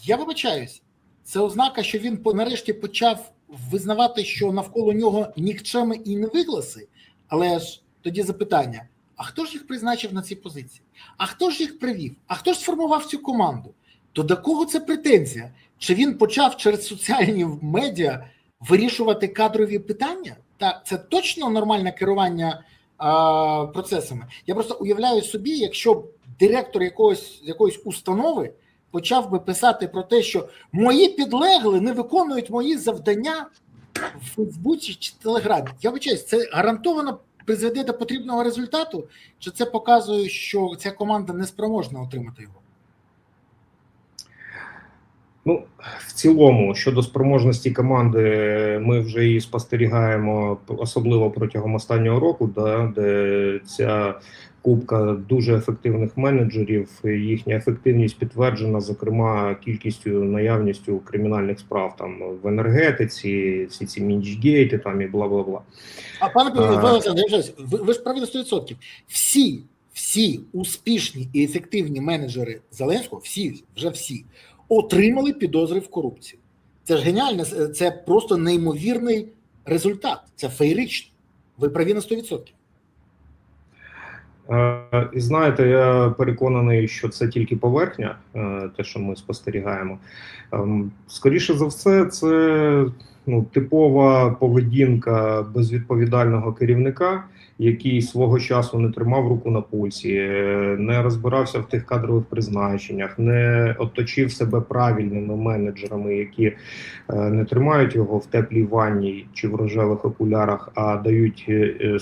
Я вибачаюсь, це ознака, що він нарешті почав визнавати, що навколо нього нікчеми і невигласи, але ж тоді запитання, а хто ж їх призначив на ці позиції? А хто ж їх привів? А хто ж сформував цю команду? То до кого це претензія? Чи він почав через соціальні медіа вирішувати кадрові питання? Та це точно нормальне керування процесами. Я просто уявляю собі, якщо б директор якоїсь установи почав би писати про те, що мої підлегли не виконують мої завдання в Фейсбуці чи Телеграмі. Я вибачаюсь, це гарантовано призведе до потрібного результату, чи це показує, що ця команда не спроможна отримати його? Ну, в цілому, щодо спроможності команди, ми вже її спостерігаємо, особливо протягом останнього року, де ця купка дуже ефективних менеджерів, їхня ефективність підтверджена, зокрема, кількістю, наявністю кримінальних справ там в енергетиці, всі ці мінчгейти там і бла-бла-бла. А пане Олександр, ви ж праві на 100%. Всі успішні і ефективні менеджери Зеленського, вже всі, отримали підозри в корупції. Це ж геніально, це просто неймовірний результат, це феєрично. Ви праві на 100%. І знаєте, я переконаний, що це тільки поверхня, те, що ми спостерігаємо. Скоріше за все, це типова поведінка безвідповідального керівника, який свого часу не тримав руку на пульсі, не розбирався в тих кадрових призначеннях, не оточив себе правильними менеджерами, які не тримають його в теплій ванні чи в рожевих окулярах, а дають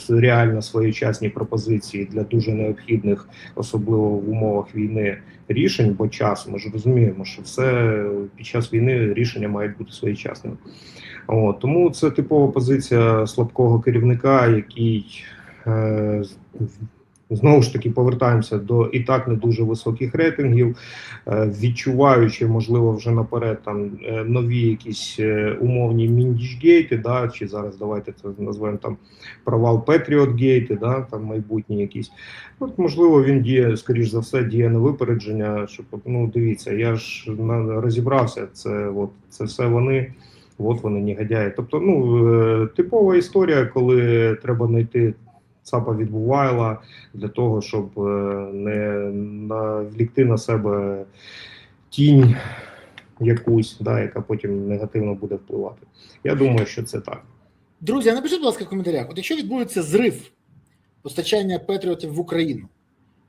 реально своєчасні пропозиції для дуже необхідних, особливо в умовах війни, рішень, бо час, ми ж розуміємо, що все під час війни рішення мають бути своєчасними. Тому це типова позиція слабкого керівника, який, знову ж таки, повертаємося до і так не дуже високих рейтингів, відчуваючи, можливо, вже наперед там нові якісь умовні мінчгейти, чи зараз давайте це назвемо там провал Петріотгейти, там майбутні якісь. Можливо, він діє, скоріш за все, діє на випередження, щоб, дивіться, я ж розібрався, це все вони. От вони негодяї. Тобто, типова історія, коли треба знайти ЦАПа від Бувайла для того, щоб не навлікти на себе тінь якусь, яка потім негативно буде впливати. Я думаю, що це так. Друзі, а напишіть, будь ласка, в коментарях, от якщо відбудеться зрив постачання Петріотів в Україну,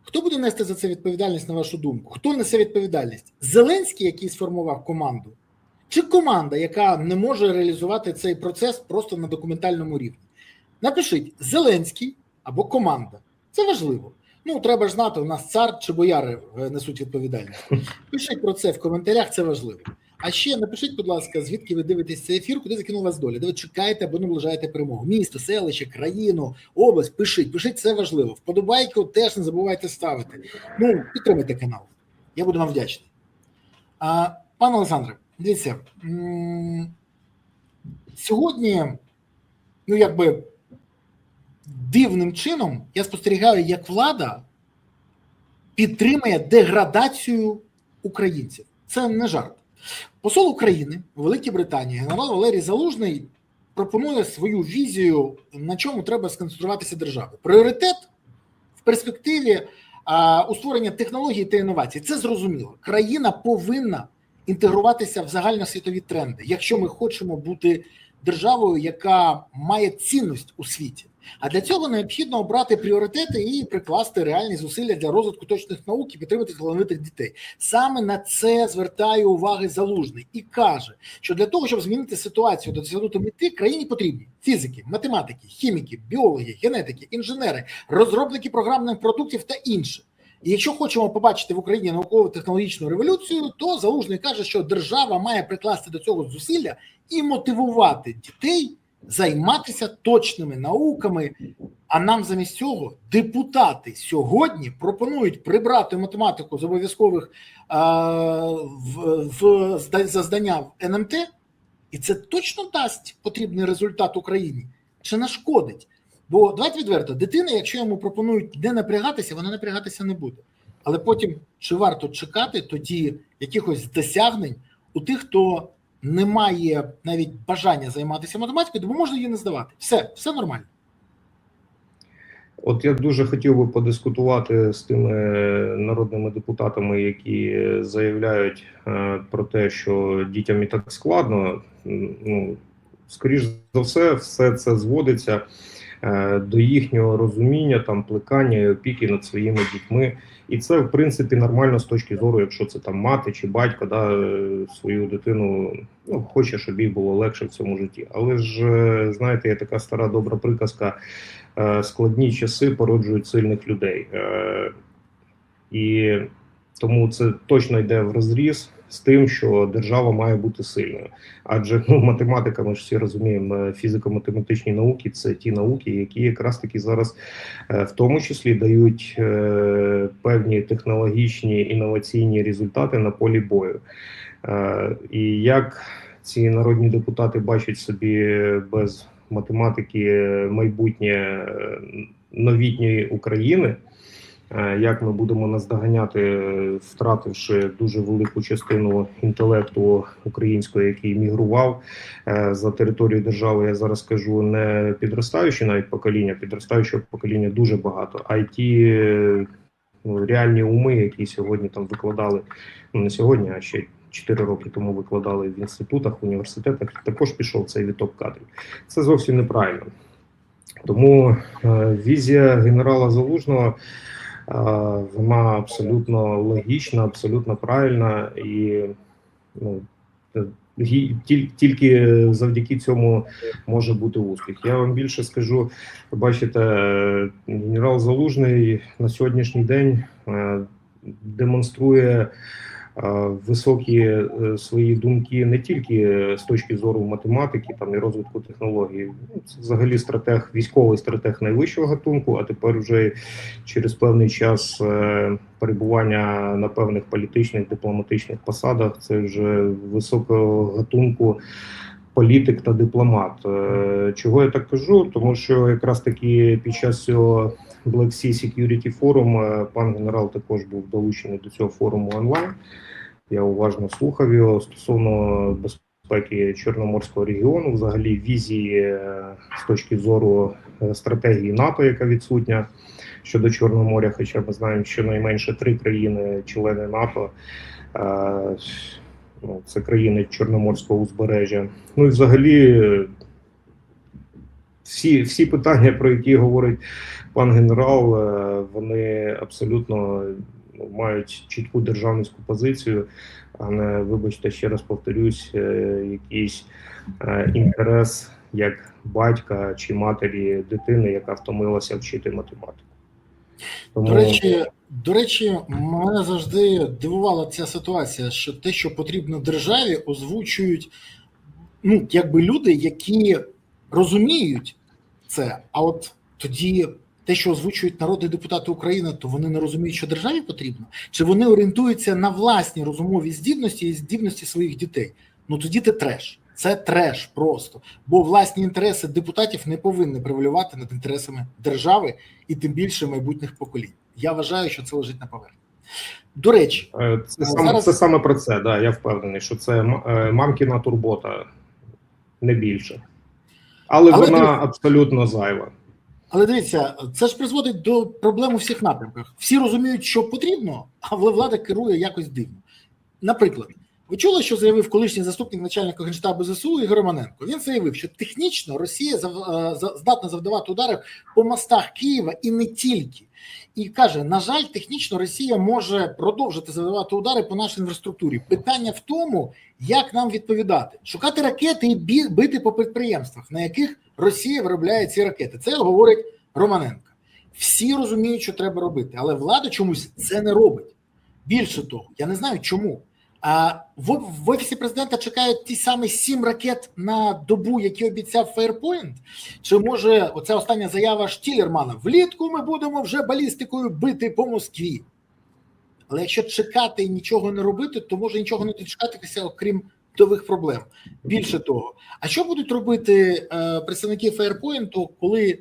хто буде нести за це відповідальність, на вашу думку? Хто несе відповідальність? Зеленський, який сформував команду? Чи команда, яка не може реалізувати цей процес просто на документальному рівні? Напишіть, Зеленський або команда. Це важливо. Треба ж знати, у нас цар чи бояри несуть відповідальність. Пишіть про це в коментарях, це важливо. А ще напишіть, будь ласка, звідки ви дивитесь цей ефір, куди закинула вас доля, де ви чекаєте або наближаєте перемогу. Місто, селище, країну, область, пишіть, це важливо. Вподобайку теж не забувайте ставити. Підтримайте канал. Я буду вам вдячний. Пане Олександре, дивіться, сьогодні, дивним чином я спостерігаю, як влада підтримує деградацію українців. Це не жарт. Посол України у Великій Британії, генерал Валерій Залужний, пропонує свою візію, на чому треба сконцентруватися державі. Пріоритет в перспективі у створення технологій та інновацій. Це зрозуміло. Країна повинна інтегруватися в загальносвітові тренди, якщо ми хочемо бути державою, яка має цінність у світі. А для цього необхідно обрати пріоритети і прикласти реальні зусилля для розвитку точних наук і підтримати талановитих дітей. Саме на це звертає увагу Залужний і каже, що для того, щоб змінити ситуацію, досягнути мети, країні потрібні фізики, математики, хіміки, біологи, генетики, інженери, розробники програмних продуктів та інше. І якщо хочемо побачити в Україні науково-технологічну революцію, то Залужний каже, що держава має прикласти до цього зусилля і мотивувати дітей займатися точними науками. А нам замість цього депутати сьогодні пропонують прибрати математику з обов'язкових за здання в НМТ, і це точно дасть потрібний результат Україні чи нашкодить? Бо, давайте відверто, дитина, якщо йому пропонують не напрягатися, вона напрягатися не буде. Але потім, чи варто чекати тоді якихось досягнень у тих, хто не має навіть бажання займатися математикою, бо можна її не здавати. Все нормально. От я дуже хотів би подискутувати з тими народними депутатами, які заявляють про те, що дітям і так складно. Скоріш за все це зводиться до їхнього розуміння, там плекання і опіки над своїми дітьми. І це, в принципі, нормально з точки зору, якщо це там мати чи батько, свою дитину, хоче, щоб їй було легше в цьому житті. Але ж, знаєте, є така стара добра приказка: складні часи породжують сильних людей. І тому це точно йде в розріз з тим, що держава має бути сильною. Адже математика, ми ж всі розуміємо, фізико-математичні науки – це ті науки, які якраз таки зараз в тому числі дають певні технологічні інноваційні результати на полі бою. І як ці народні депутати бачать собі без математики майбутнє новітньої України, як ми будемо наздоганяти, втративши дуже велику частину інтелекту українського, який мігрував за територію держави, я зараз скажу, не підростаюче навіть покоління, підростаючого покоління дуже багато, а й ті реальні уми, які сьогодні там викладали, не сьогодні, а ще 4 роки тому викладали в інститутах, в університетах, також пішов цей відток кадрів. Це зовсім неправильно. Тому візія генерала Залужного, вона абсолютно логічна, абсолютно правильна, і тільки завдяки цьому може бути успіх. Я вам більше скажу, бачите, генерал Залужний на сьогоднішній день демонструє високі свої думки не тільки з точки зору математики там і розвитку технологій. Це взагалі стратег, військовий стратег найвищого гатунку, а тепер вже через певний час перебування на певних політичних, дипломатичних посадах, це вже високого гатунку політик та дипломат. Чого я так кажу? Тому що якраз таки під час цього Black Sea Security Forum пан генерал також був долучений до цього форуму онлайн. Я уважно слухав його стосовно безпеки Чорноморського регіону, взагалі візії з точки зору стратегії НАТО, яка відсутня щодо Чорного моря, хоча ми знаємо, що найменше 3 країни-члени НАТО, це країни Чорноморського узбережжя. Ну і взагалі всі питання, про які говорить пан генерал, вони абсолютно мають чітку державницьку позицію, а не, вибачте, ще раз повторюсь, якийсь інтерес як батька чи матері дитини, яка втомилася вчити математику. Тому... До речі, мене завжди дивувала ця ситуація, що те, що потрібно державі, озвучують якби люди, які розуміють це, а от тоді те, що озвучують народні депутати України, то вони не розуміють, що державі потрібно? Чи вони орієнтуються на власні розумові здібності і здібності своїх дітей? Тоді це треш. Це треш просто. Бо власні інтереси депутатів не повинні превалювати над інтересами держави і тим більше майбутніх поколінь. Я вважаю, що це лежить на поверхні. До речі, це саме про це, да, я впевнений, що це мамкіна турбота, не більше. Але вона абсолютно зайва. Але дивіться, це ж призводить до проблем у всіх напрямках. Всі розуміють, що потрібно, але влада керує якось дивно. Наприклад, ви чули, що заявив колишній заступник начальника Генштабу ЗСУ Ігор Романенко? Він заявив, що технічно Росія здатна завдавати удари по мостах Києва і не тільки. І каже, на жаль, технічно Росія може продовжити завдавати удари по нашій інфраструктурі. Питання в тому, як нам відповідати. Шукати ракети і бити по підприємствах, на яких Росія виробляє ці ракети. Це говорить Романенко. Всі розуміють, що треба робити, але влада чомусь це не робить. Більше того, я не знаю чому. А в Офісі президента чекають ті самі 7 ракет на добу, які обіцяв Фаєрпойнт? Чи може оця остання заява Штілермана: влітку ми будемо вже балістикою бити по Москві? Але якщо чекати і нічого не робити, то може нічого не дочекатися, окрім нових проблем. Більше того, а що будуть робити представники Фаєрпойнту, коли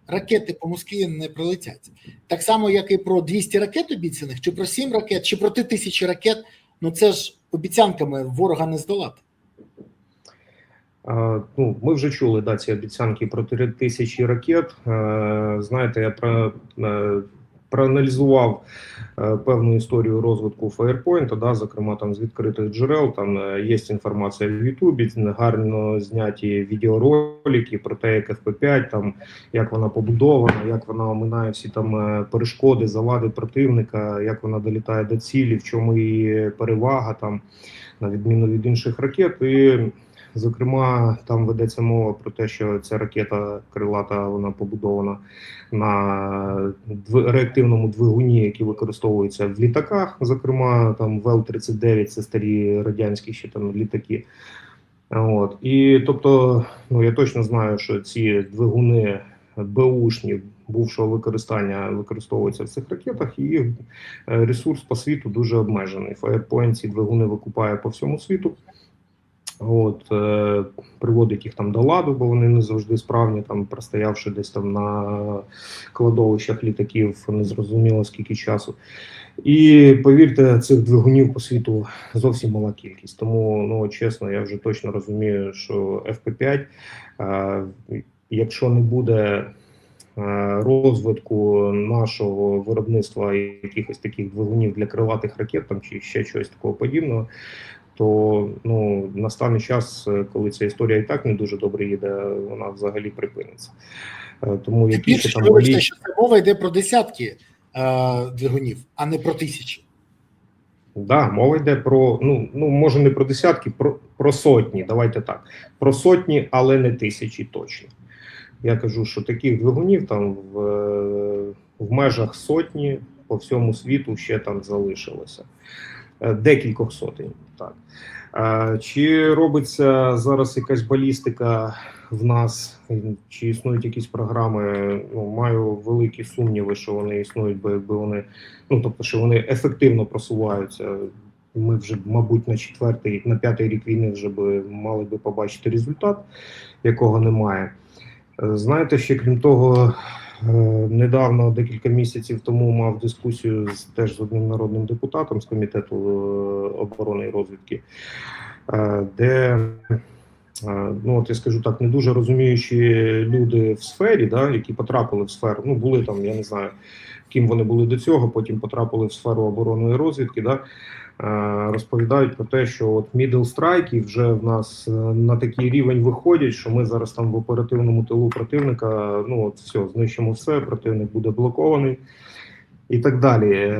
ракети по Москві не прилетять? Так само, як і про 200 ракет обіцяних, чи про 7 ракет, чи про 1000 ракет. Це ж обіцянками ворога не здолати. Ми вже чули ці обіцянки про 3000 ракет. Знаєте, я проаналізував певну історію розвитку Firepoint, да, зокрема там з відкритих джерел, там є інформація в Ютубі, гарно зняті відеоролики про те, як FP5, там, як вона побудована, як вона оминає всі там перешкоди, завади противника, як вона долітає до цілі, в чому її перевага, там, на відміну від інших ракет. І зокрема, там ведеться мова про те, що ця ракета крилата, вона побудована на реактивному двигуні, який використовується в літаках, зокрема там ВЛ-39, це старі радянські ще там літаки. От. І тобто, ну я точно знаю, що ці двигуни беушні бувшого використання використовуються в цих ракетах, і їх ресурс по світу дуже обмежений. Firepoint ці двигуни викупає по всьому світу. От, приводить їх там до ладу, бо вони не завжди справні, там простоявши десь там на кладовищах літаків незрозуміло скільки часу. І повірте, цих двигунів по світу зовсім мала кількість. Тому, ну чесно, я вже точно розумію, що FP5, якщо не буде розвитку нашого виробництва якихось таких двигунів для крилатих ракет там чи ще чогось такого подібного, то ну настане час, коли ця історія і так не дуже добре їде, вона взагалі припиниться. Тому більше, там вибачте, що це мова йде про десятки двигунів, а не про тисячі. Да, мова йде про ну може не про десятки, про сотні. Давайте так, про сотні, але не тисячі точно. Я кажу, що таких двигунів там в межах сотні по всьому світу ще там залишилося. Декількох сотень. Так. Чи робиться зараз якась балістика в нас, чи існують якісь програми? Ну, маю великі сумніви, що вони існують, бо якби вони, ну тобто, що вони ефективно просуваються. Ми вже, мабуть, на п'ятий рік війни вже мали би побачити результат, якого немає. Знаєте, ще крім того, недавно, декілька місяців тому, мав дискусію теж з одним народним депутатом з Комітету оборони і розвідки, де, ну от я скажу так, не дуже розуміючі люди в сфері, да, які потрапили в сферу, ну були там, я не знаю, ким вони були до цього, потім потрапили в сферу оборонної розвідки, да, розповідають про те, що от middle strike вже в нас на такий рівень виходять, що ми зараз там в оперативному тилу противника, ну от все, знищимо все, противник буде блокований і так далі.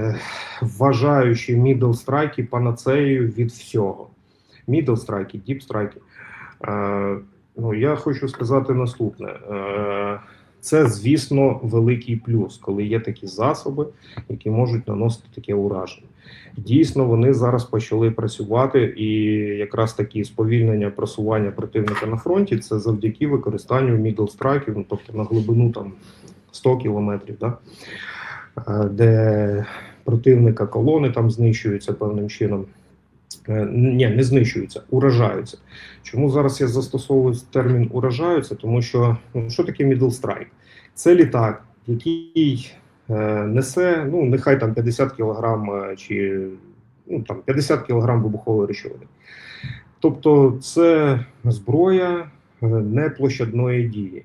Вважаючи middle strike панацеєю від всього. Middle strike, deep strike. Ну, я хочу сказати наступне. Це, звісно, великий плюс, коли є такі засоби, які можуть наносити таке ураження. Дійсно, вони зараз почали працювати, і якраз такі сповільнення просування противника на фронті – це завдяки використанню middle strike, ну, тобто на глибину там 100 кілометрів, да? Де противника колони там знищуються певним чином. Ні, не знищуються, уражаються. Чому зараз я застосовую термін уражаються? Тому що, ну, що таке middle strike? Це літак, який несе, ну, нехай там 50 кг чи ну, там 50 кг вибухової речовини. Тобто це зброя неплощадної дії.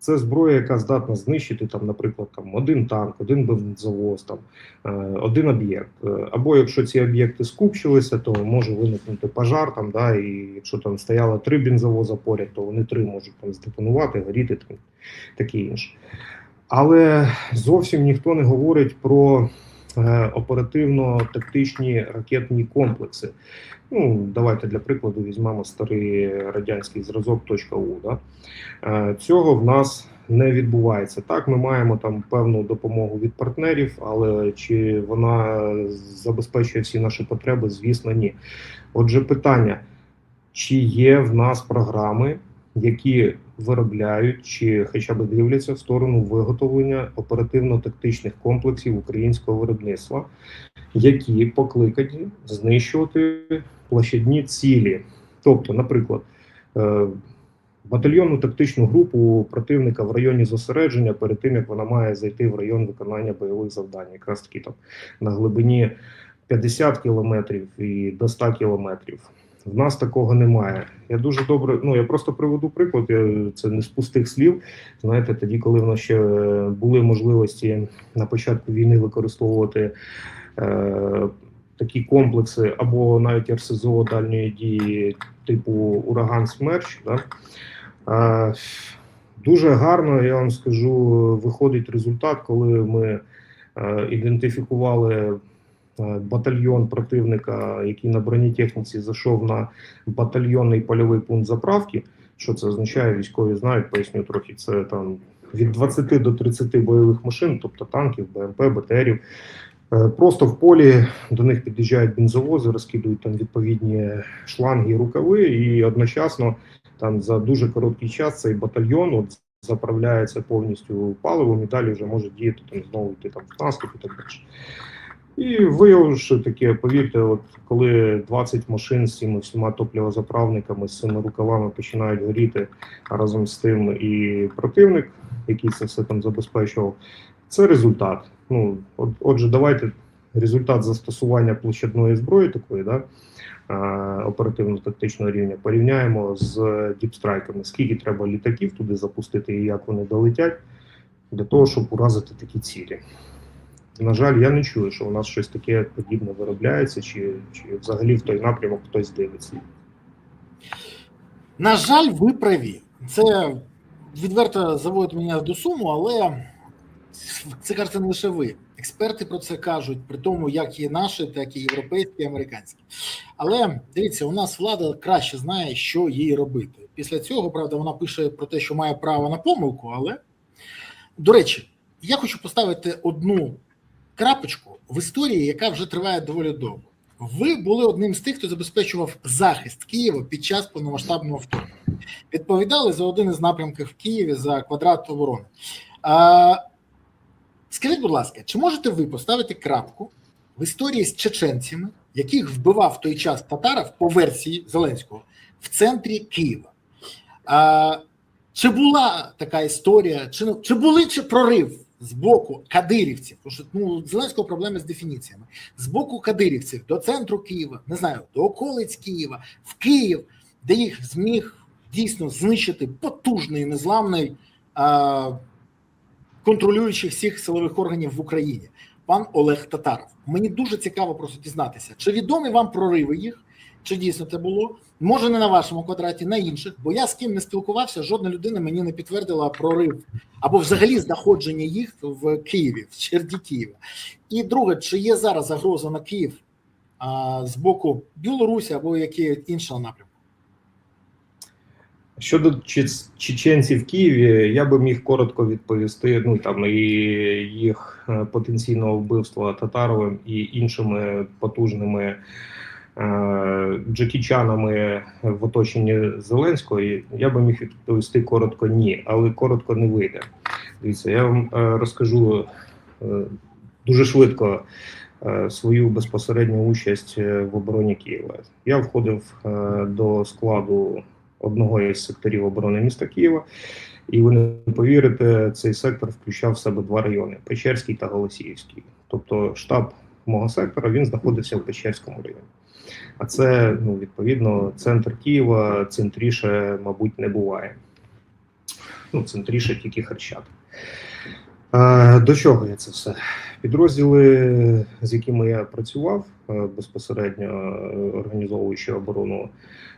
Це зброя, яка здатна знищити, там, наприклад, там, один танк, один бензовоз, там, один об'єкт. Або якщо ці об'єкти скупчилися, то може виникнути пожар, там, да, і якщо там стояло 3 бензовоза поряд, то вони 3 можуть там здетонувати, горіти, там, таке інше. Але зовсім ніхто не говорить про оперативно-тактичні ракетні комплекси. Ну, давайте для прикладу візьмемо старий радянський зразок .У. Да? Цього в нас не відбувається. Так, ми маємо там певну допомогу від партнерів, але чи вона забезпечує всі наші потреби? Звісно, ні. Отже, питання, чи є в нас програми, які виробляють чи хоча б дивляться в сторону виготовлення оперативно-тактичних комплексів українського виробництва, які покликані знищувати площадні цілі. Тобто, наприклад, батальйонну тактичну групу противника в районі зосередження перед тим, як вона має зайти в район виконання бойових завдань. Якраз таки там на глибині 50 кілометрів і до 100 кілометрів. В нас такого немає. Я дуже добре, я просто приведу приклад, це не з пустих слів. Знаєте, тоді, коли в нас ще були можливості на початку війни використовувати такі комплекси або навіть РСЗО дальньої дії типу «Ураган Смерч», да? Дуже гарно, я вам скажу, виходить результат, коли ми ідентифікували батальйон противника, який на бронетехніці зайшов на батальйонний польовий пункт заправки. Що це означає, військові знають, поясню трохи, це там від 20 до 30 бойових машин, тобто танків, БМП, БТРів. Просто в полі до них під'їжджають бензовози, розкидують там відповідні шланги і рукави, і одночасно там за дуже короткий час цей батальйон заправляється повністю паливом і далі вже може діяти там знову йти там в наступ і так далі. І виявивши таке, повірте, от коли 20 машин з цими всіма топливозаправниками, з цими рукавами починають горіти, а разом з тим і противник, який це все там забезпечував, це результат. Отже, давайте результат застосування площадної зброї такої, да, оперативно-тактичного рівня, порівняємо з діпстрайками. Скільки треба літаків туди запустити і як вони долетять для того, щоб уразити такі цілі. На жаль, я не чую, що у нас щось таке подібне виробляється, чи взагалі в той напрямок хтось дивиться. На жаль, ви праві. Це відверто заводить мене до суму, але це кажете не лише ви. Експерти про це кажуть, при тому, як і наші, так і європейські, і американські. Але, дивіться, у нас влада краще знає, що їй робити. Після цього, правда, вона пише про те, що має право на помилку, але, до речі, я хочу поставити одну крапочку в історії, яка вже триває доволі довго. Ви були одним з тих, хто забезпечував захист Києва під час повномасштабного вторгнення. Відповідали за один із напрямків в Києві за квадрат оборони. Скажіть, будь ласка, чи можете ви поставити крапку в історії з чеченцями, яких вбивав в той час Татаров по версії Зеленського в центрі Києва? Чи була така історія, чи були прорив з боку кадирівців, тому що Зеленського проблеми з дефініціями, з боку кадирівців до центру Києва, не знаю, до околиць Києва, в Київ, де їх зміг дійсно знищити потужний, незламний, контролюючий всіх силових органів в Україні, пан Олег Татаров. Мені дуже цікаво просто дізнатися, чи відомі вам прориви їх, чи дійсно це було, може не на вашому квадраті, на інших, бо я з ким не спілкувався, жодна людина мені не підтвердила прорив, або взагалі знаходження їх в Києві, в черді Києва. І друге, чи є зараз загроза на Київ з боку Білорусі або які іншого напрямку? Щодо чеченців в Києві, я би міг коротко відповісти, і їх потенційного вбивства Татаровим і іншими потужними джекічанами в оточенні Зеленського, я би міг відповісти коротко ні, але коротко не вийде. Дивіться, я вам розкажу дуже швидко свою безпосередню участь в обороні Києва. Я входив до складу одного із секторів оборони міста Києва, і ви не повірите, цей сектор включав в себе два райони – Печерський та Голосіївський. Тобто штаб мого сектора, він знаходився в Печерському районі. А це, відповідно, центр Києва, центріше, мабуть, не буває. Центріше тільки Хрещатик. До чого я це все? Підрозділи, з якими я працював, безпосередньо організовуючи оборону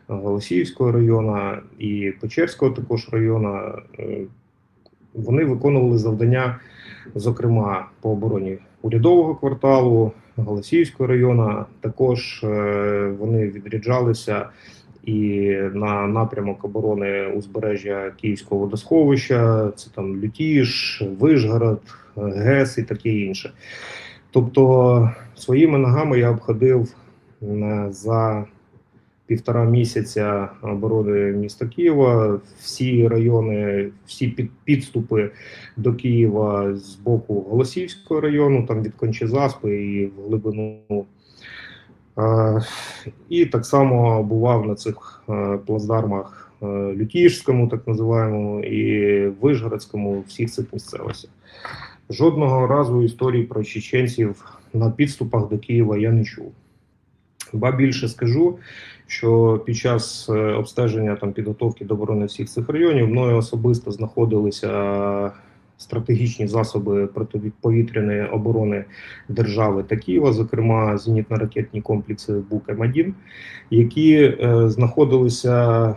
Голосіївського району і Печерського також району, вони виконували завдання, зокрема, по обороні Урядового кварталу, Голосіївського району. Також вони відряджалися і на напрямок оборони узбережжя Київського водосховища, це там Лютіж, Вишгород, ГЕС і таке інше. Тобто своїми ногами я обходив за 1,5 місяця оборони міста Києва всі райони, всі підступи до Києва з боку Голосіївського району, там від Кончезаспи і в глибину. І так само бував на цих плацдармах Лютіжському, так називаємо, і Вишгородському, всіх цих місцевостях. Жодного разу історії про чеченців на підступах до Києва я не чув. Ба більше скажу, що під час обстеження там підготовки до оборони всіх цих районів мною особисто знаходилися стратегічні засоби протиповітряної оборони держави та Києва, зокрема зенітно-ракетні комплекси БУК-М1, які знаходилися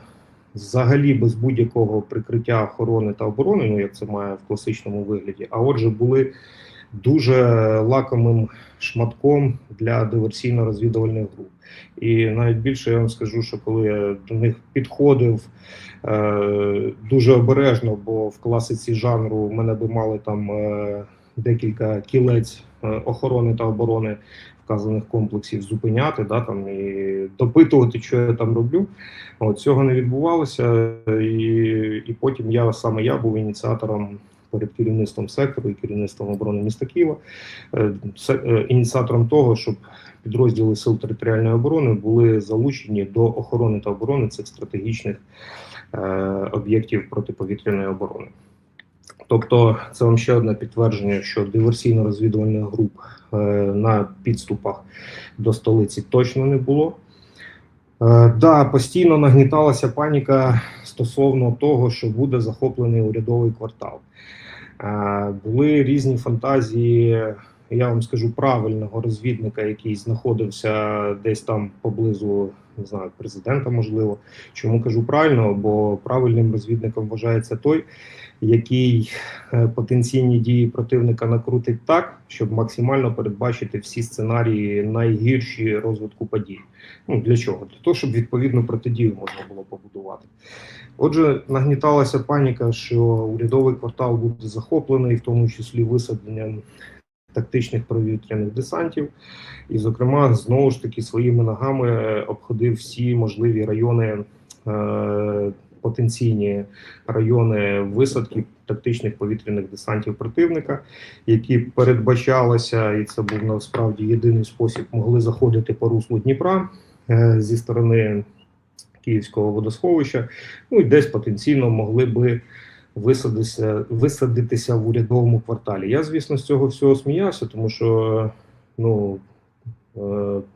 взагалі без будь-якого прикриття охорони та оборони, ну як це має в класичному вигляді, а отже були дуже лакомим шматком для диверсійно-розвідувальних груп. І навіть більше я вам скажу, що коли я до них підходив дуже обережно, бо в класиці жанру в мене би мали там декілька кілець охорони та оборони вказаних комплексів зупиняти, да, там, і допитувати, що я там роблю. От, цього не відбувалося, і потім саме я був ініціатором перед керівництвом сектору і керівництвом оборони міста Києва, ініціатором того, щоб підрозділи Сил територіальної оборони були залучені до охорони та оборони цих стратегічних об'єктів протиповітряної оборони. Тобто це вам ще одне підтвердження, що диверсійно-розвідувальних груп на підступах до столиці точно не було. Да, постійно нагніталася паніка стосовно того, що буде захоплений урядовий квартал. Були різні фантазії, я вам скажу, правильного розвідника, який знаходився десь там поблизу, не знаю, президента, можливо. Чому кажу правильно? Бо правильним розвідником вважається той, який потенційні дії противника накрутить так, щоб максимально передбачити всі сценарії найгірші розвитку подій. Ну, для чого? Для того, щоб відповідну протидію можна було побудувати. Отже, нагніталася паніка, що урядовий квартал буде захоплений, в тому числі висадженням тактичних повітряних десантів. І, зокрема, знову ж таки, своїми ногами обходив всі можливі райони, потенційні райони висадки тактичних повітряних десантів противника, які передбачалося, і це був насправді єдиний спосіб, могли заходити по руслу Дніпра зі сторони Київського водосховища, ну і десь потенційно могли би висадитися в урядовому кварталі. Я, звісно, з цього всього сміявся, тому що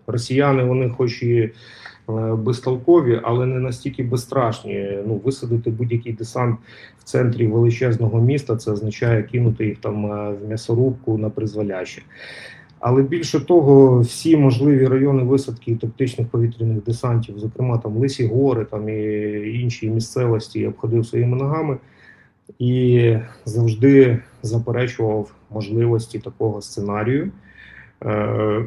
росіяни, вони хоч і безтолкові, але не настільки безстрашні. Ну, висадити будь-який десант в центрі величезного міста, це означає кинути їх там в м'ясорубку на призволяще. Але більше того, всі можливі райони висадки тактичних повітряних десантів, зокрема там Лисі Гори, там і інші місцевості, я обходив своїми ногами і завжди заперечував можливості такого сценарію.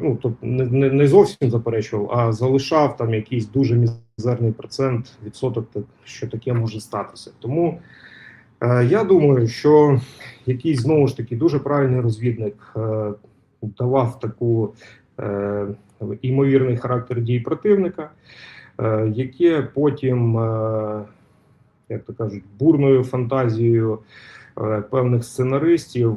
Ну, тобто не зовсім заперечував, а залишав там якийсь дуже мізерний відсоток, що таке може статися. Тому я думаю, що якийсь, знову ж таки, дуже правильний розвідник давав таку імовірний характер дій противника, яке потім, як то кажуть, бурною фантазією певних сценаристів,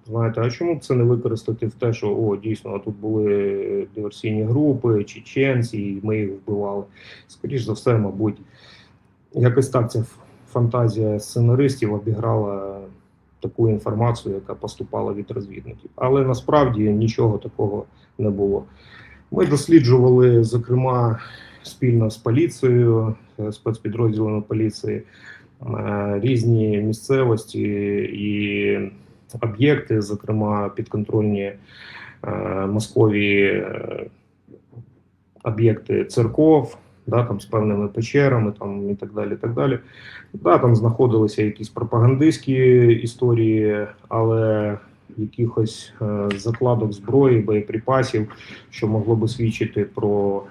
знаєте, а чому б це не використати в те, що дійсно тут були диверсійні групи, чеченці, і ми їх вбивали. Скоріш за все, мабуть, якось так ця фантазія сценаристів обіграла таку інформацію, яка поступала від розвідників. Але насправді нічого такого не було. Ми досліджували, зокрема, спільно з поліцією, спецпідрозділами поліції, різні місцевості і об'єкти, зокрема підконтрольні Московії об'єкти церков, да, там з певними печерами, там і так далі, і так далі. Да, там знаходилися якісь пропагандистські історії, але якихось закладок зброї, боєприпасів, що могло би свідчити про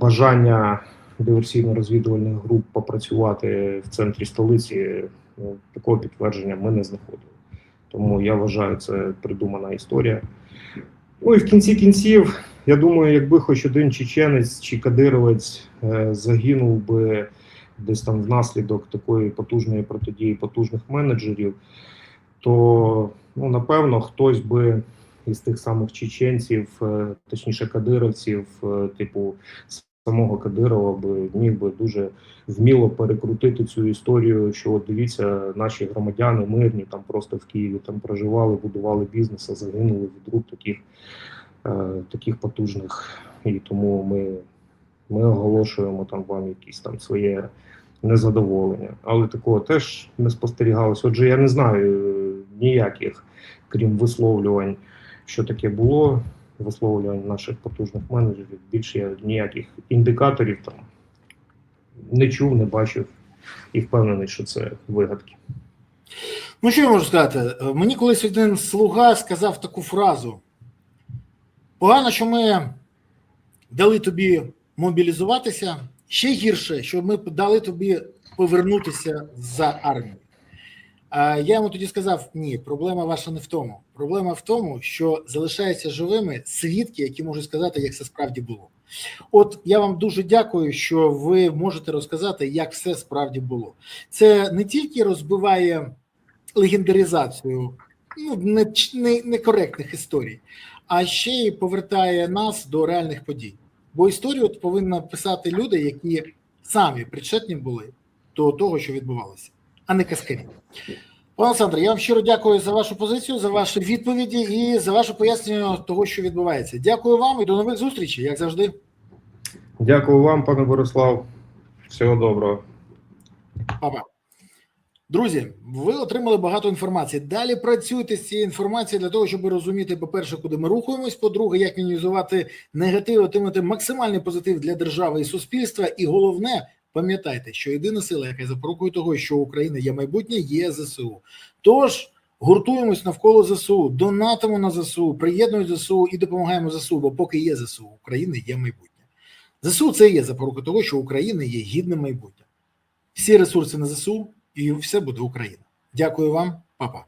бажання диверсійно-розвідувальних груп попрацювати в центрі столиці, такого підтвердження ми не знаходили. Тому я вважаю, це придумана історія. Ну і в кінці кінців, я думаю, якби хоч один чеченець чи кадировець загинув би десь там внаслідок такої потужної протидії потужних менеджерів, то, напевно, хтось би із тих самих чеченців, точніше кадировців, типу самого Кадирова, міг би дуже вміло перекрутити цю історію, що от дивіться, наші громадяни мирні, там просто в Києві там проживали, будували бізнес, а загинули від рук таких таких потужних, і тому ми оголошуємо там вам якісь там своє незадоволення. Але такого теж не спостерігалося. Отже, я не знаю ніяких, крім висловлювань, що таке було, висловлювань наших потужних менеджерів. Більше я ніяких індикаторів там не чув, не бачив і впевнений, що це вигадки. Ну, що я можу сказати? Мені колись один слуга сказав таку фразу: погано, що ми дали тобі мобілізуватися, ще гірше, що ми дали тобі повернутися за армію. А я йому тоді сказав: ні, проблема ваша не в тому. Проблема в тому, що залишаються живими свідки, які можуть сказати, як це справді було. От я вам дуже дякую, що ви можете розказати, як все справді було. Це не тільки розбиває легендаризацію некоректних історій, а ще й повертає нас до реальних подій. Бо історію повинні писати люди, які самі причетні були до того, що відбувалося, а не каскарі. Пане Олександре, я вам щиро дякую за вашу позицію, за ваші відповіді і за ваше пояснення того, що відбувається. Дякую вам і до нових зустрічей, як завжди. Дякую вам, пане Борислав. Всього доброго. Па-па. Друзі, ви отримали багато інформації. Далі працюйте з цією інформацією для того, щоб розуміти, по-перше, куди ми рухаємось, по-друге, як мінімізувати негатив, отримати максимальний позитив для держави і суспільства. І головне, пам'ятайте, що єдина сила, яка запорукує того, що у України є майбутнє, є ЗСУ. Тож, гуртуємось навколо ЗСУ, донатимо на ЗСУ, приєднуємо ЗСУ і допомагаємо ЗСУ, бо поки є ЗСУ, у України є майбутнє. ЗСУ – це є запорука того, що Україна є гідним майбутнім. Всі ресурси на ЗСУ, і все буде Україна. Дякую вам, па-па.